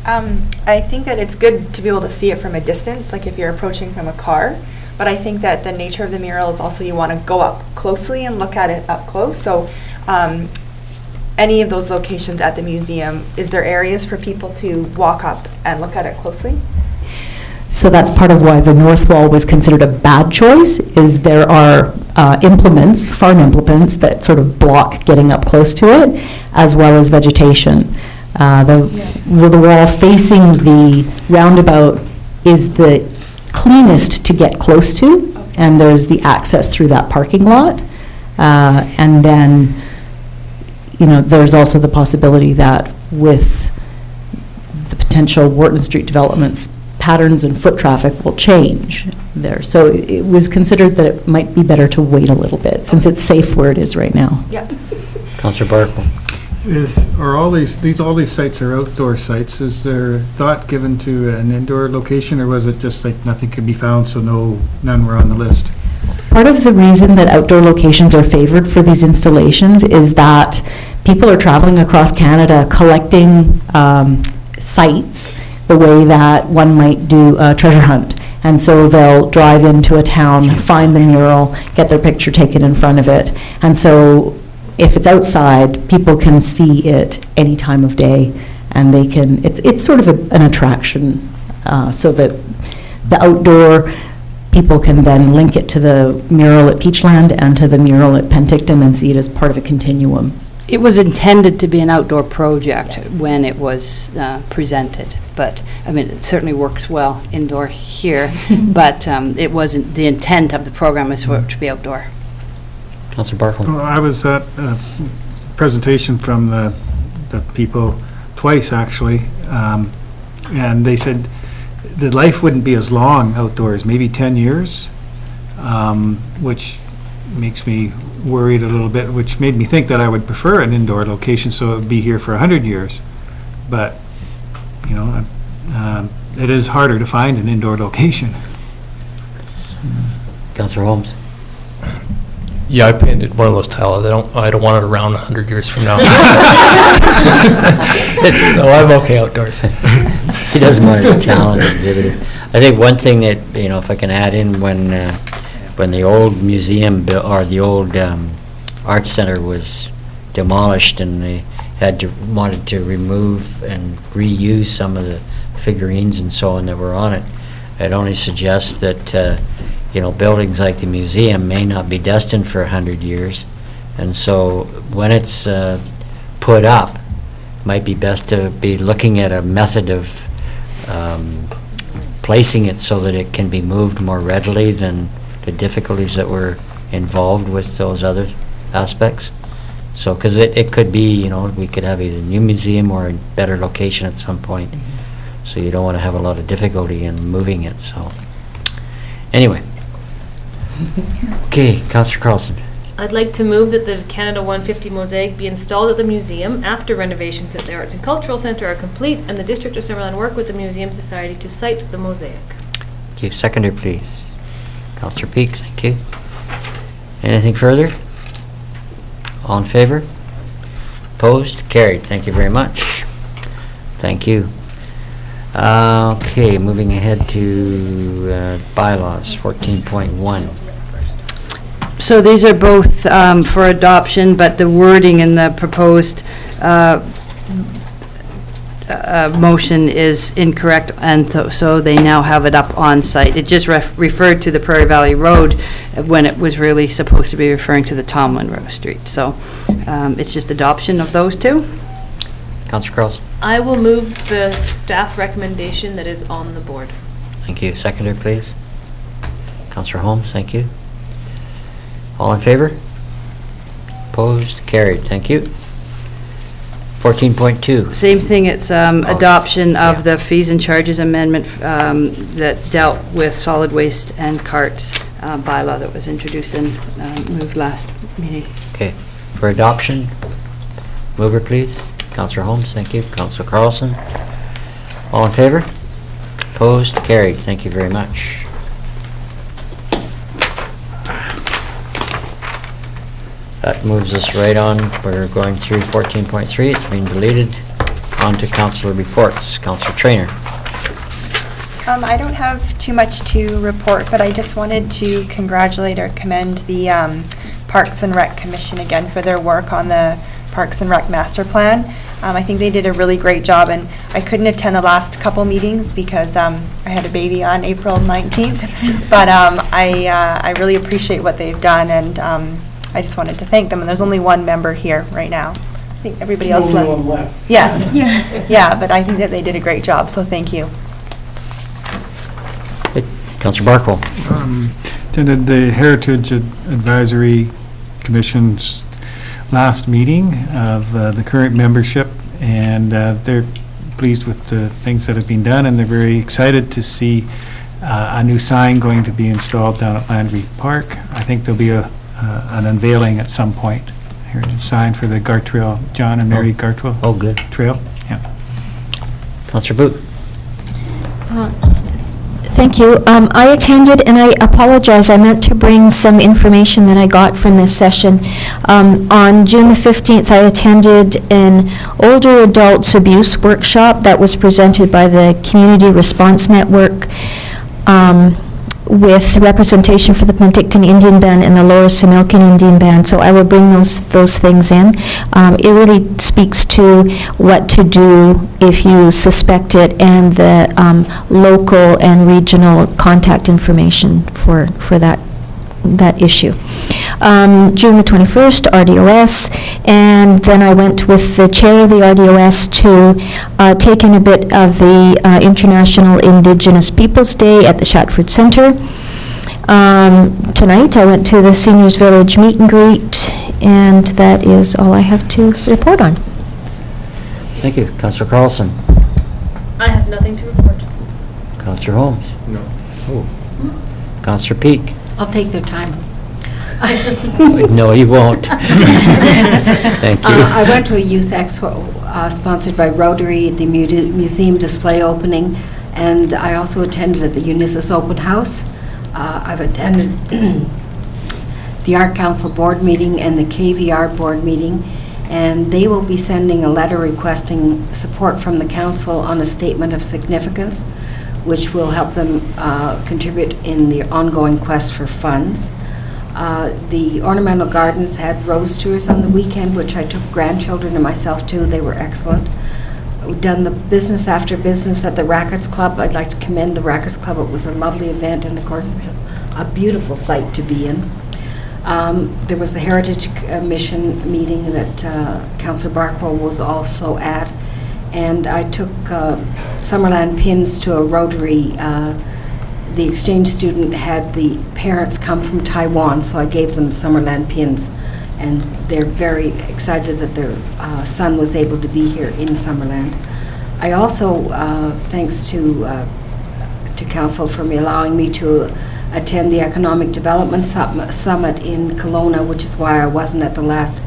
I think that it's good to be able to see it from a distance, like if you're approaching from a car. But I think that the nature of the mural is also you want to go up closely and look at it up close. So any of those locations at the museum, is there areas for people to walk up and look at it closely? So that's part of why the north wall was considered a bad choice, is there are implements, farm implements, that sort of block getting up close to it, as well as vegetation. The wall facing the roundabout is the cleanest to get close to, and there's the access through that parking lot. And then, there's also the possibility that with the potential Wharton Street developments, patterns and foot traffic will change there. So it was considered that it might be better to wait a little bit, since it's safe where it is right now. Yeah. Councillor Barkwell? Are all these sites are outdoor sites? Is there thought given to an indoor location, or was it just like nothing could be found, so none were on the list? Part of the reason that outdoor locations are favored for these installations is that people are traveling across Canada collecting sites the way that one might do a treasure hunt. And so they'll drive into a town, find the mural, get their picture taken in front of it. And so if it's outside, people can see it any time of day, and they can, it's sort of an attraction, so that the outdoor people can then link it to the mural at Peachland and to the mural at Penticton and see it as part of a continuum. It was intended to be an outdoor project when it was presented, but, it certainly works well indoor here, but it wasn't, the intent of the program is for it to be outdoor. Councillor Barkwell? Well, I was at a presentation from the people twice, actually, and they said the life wouldn't be as long outdoors, maybe 10 years, which makes me worried a little bit, which made me think that I would prefer an indoor location, so it would be here for 100 years. But, you know, it is harder to find an indoor location. Councillor Holmes? Yeah, I painted one of those tiles. I don't want it around 100 years from now. So I'm okay outdoors. He doesn't want his talent exhibited. I think one thing that, you know, if I can add in, when the old museum, or the old art center was demolished and they wanted to remove and reuse some of the figurines and so on that were on it, I'd only suggest that, you know, buildings like the museum may not be destined for 100 years. And so when it's put up, it might be best to be looking at a method of placing it so that it can be moved more readily than the difficulties that were involved with those other aspects. So, because it could be, you know, we could have either a new museum or a better location at some point. So you don't want to have a lot of difficulty in moving it, so. Anyway. Okay, Councillor Carlson. I'd like to move that the Canada 150 mosaic be installed at the museum after renovations at the Arts and Cultural Centre are complete, and the District of Summerland work with the Museum Society to site the mosaic. Thank you. Seconder, please. Councillor Peak, thank you. Anything further? All in favor? Opposed? Carried. Thank you very much. Thank you. Okay, moving ahead to bylaws, 14.1. So these are both for adoption, but the wording in the proposed motion is incorrect, and so they now have it up on site. It just referred to the Prairie Valley Road when it was really supposed to be referring to the Tom Monroe Street. So it's just adoption of those two. Councillor Carlson. I will move the staff recommendation that is on the board. Thank you. Seconder, please. Councillor Holmes, thank you. All in favor? Opposed? Carried. Thank you. 14.2. Same thing, it's adoption of the fees and charges amendment that dealt with solid waste and carts bylaw that was introduced and moved last meeting. Okay. For adoption, mover, please. Councillor Holmes, thank you. Councillor Carlson. All in favor? Opposed? Carried. Thank you very much. That moves us right on. We're going through 14.3. It's been deleted. On to councillor reports. Councillor Traynor. I don't have too much to report, but I just wanted to congratulate or commend the Parks and Rec Commission again for their work on the Parks and Rec Master Plan. I think they did a really great job, and I couldn't attend the last couple meetings because I had a baby on April 19th, but I really appreciate what they've done, and I just wanted to thank them. And there's only one member here right now. I think everybody else left. Yes. Yeah, but I think that they did a great job, so thank you. Councillor Barkwell. Attended the Heritage Advisory Commission's last meeting of the current membership, and they're pleased with the things that have been done, and they're very excited to see a new sign going to be installed down at Landry Park. I think there'll be an unveiling at some point. Heritage sign for the Gartrail, John and Mary Gartrail. Oh, good. Trail. Yeah. Councillor Boot. Thank you. I attended, and I apologize, I meant to bring some information that I got from this session. On June the 15th, I attended an older adults abuse workshop that was presented by the Community Response Network with representation for the Penticton Indian Band and the Lower Similkameen Indian Band, so I will bring those things in. It really speaks to what to do if you suspect it, and the local and regional contact information for that issue. June the 21st, RDOS, and then I went with the chair of the RDOS to take in a bit of the International Indigenous Peoples Day at the Shatford Centre. Tonight I went to the Seniors Village meet and greet, and that is all I have to report on. Thank you. Councillor Carlson. I have nothing to report. Counselor Holmes? No. Counselor Peak? I'll take their time. No, you won't. Thank you. I went to a youth expo sponsored by Rotary at the museum display opening, and I also attended at the Unisys Open House. I've attended the Art Council Board meeting and the KVR Board meeting, and they will be sending a letter requesting support from the council on a statement of significance, which will help them contribute in the ongoing quest for funds. The Ornamental Gardens had rose tours on the weekend, which I took grandchildren and myself to. They were excellent. We've done the business after business at the Rackets Club. I'd like to commend the Rackets Club. It was a lovely event, and of course, it's a beautiful site to be in. There was the Heritage Mission meeting that Councillor Barkwell was also at, and I took Summerland pins to a Rotary. The exchange student had the parents come from Taiwan, so I gave them Summerland pins, and they're very excited that their son was able to be here in Summerland. I also, thanks to Council for me allowing me to attend the Economic Development Summit in Kelowna, which is why I wasn't at the last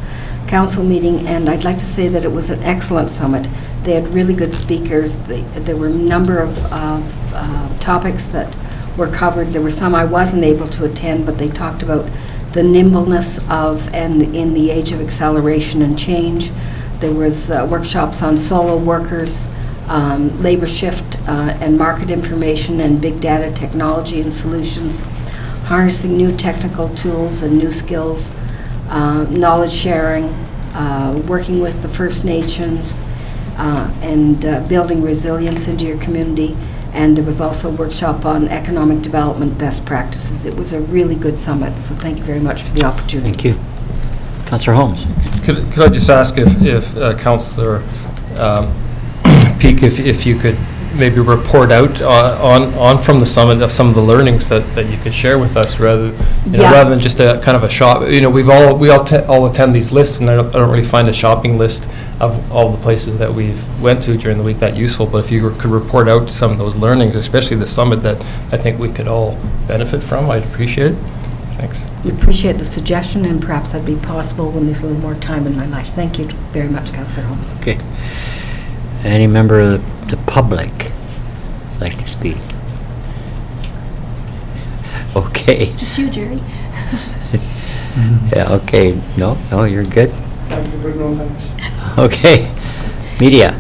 council meeting, and I'd like to say that it was an excellent summit. They had really good speakers. There were a number of topics that were covered. There were some I wasn't able to attend, but they talked about the nimbleness of, and in the age of acceleration and change. There was workshops on solo workers, labor shift and market information and big data technology and solutions, harnessing new technical tools and new skills, knowledge sharing, working with the First Nations, and building resilience into your community. And there was also a workshop on economic development best practices. It was a really good summit, so thank you very much for the opportunity. Thank you. Councillor Holmes? Could I just ask if Councillor Peak, if you could maybe report out on from the summit of some of the learnings that you could share with us, rather than just a kind of a shop. You know, we all attend these lists, and I don't really find a shopping list of all the places that we've went to during the week that useful. But if you could report out some of those learnings, especially the summit, that I think we could all benefit from, I'd appreciate it. Thanks. We appreciate the suggestion, and perhaps that'd be possible when there's a little more time in my life. Thank you very much, Councillor Holmes. Okay. Any member of the public like to speak? Okay. Just you, Jerry. Yeah, okay. No, you're good. Okay. Media.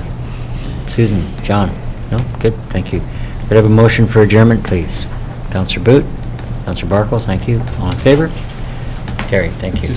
Susan, John. No, good, thank you. Could I have a motion for adjournment, please? Councillor Boot, Councillor Barkle, thank you. All in favor? Carried, thank you.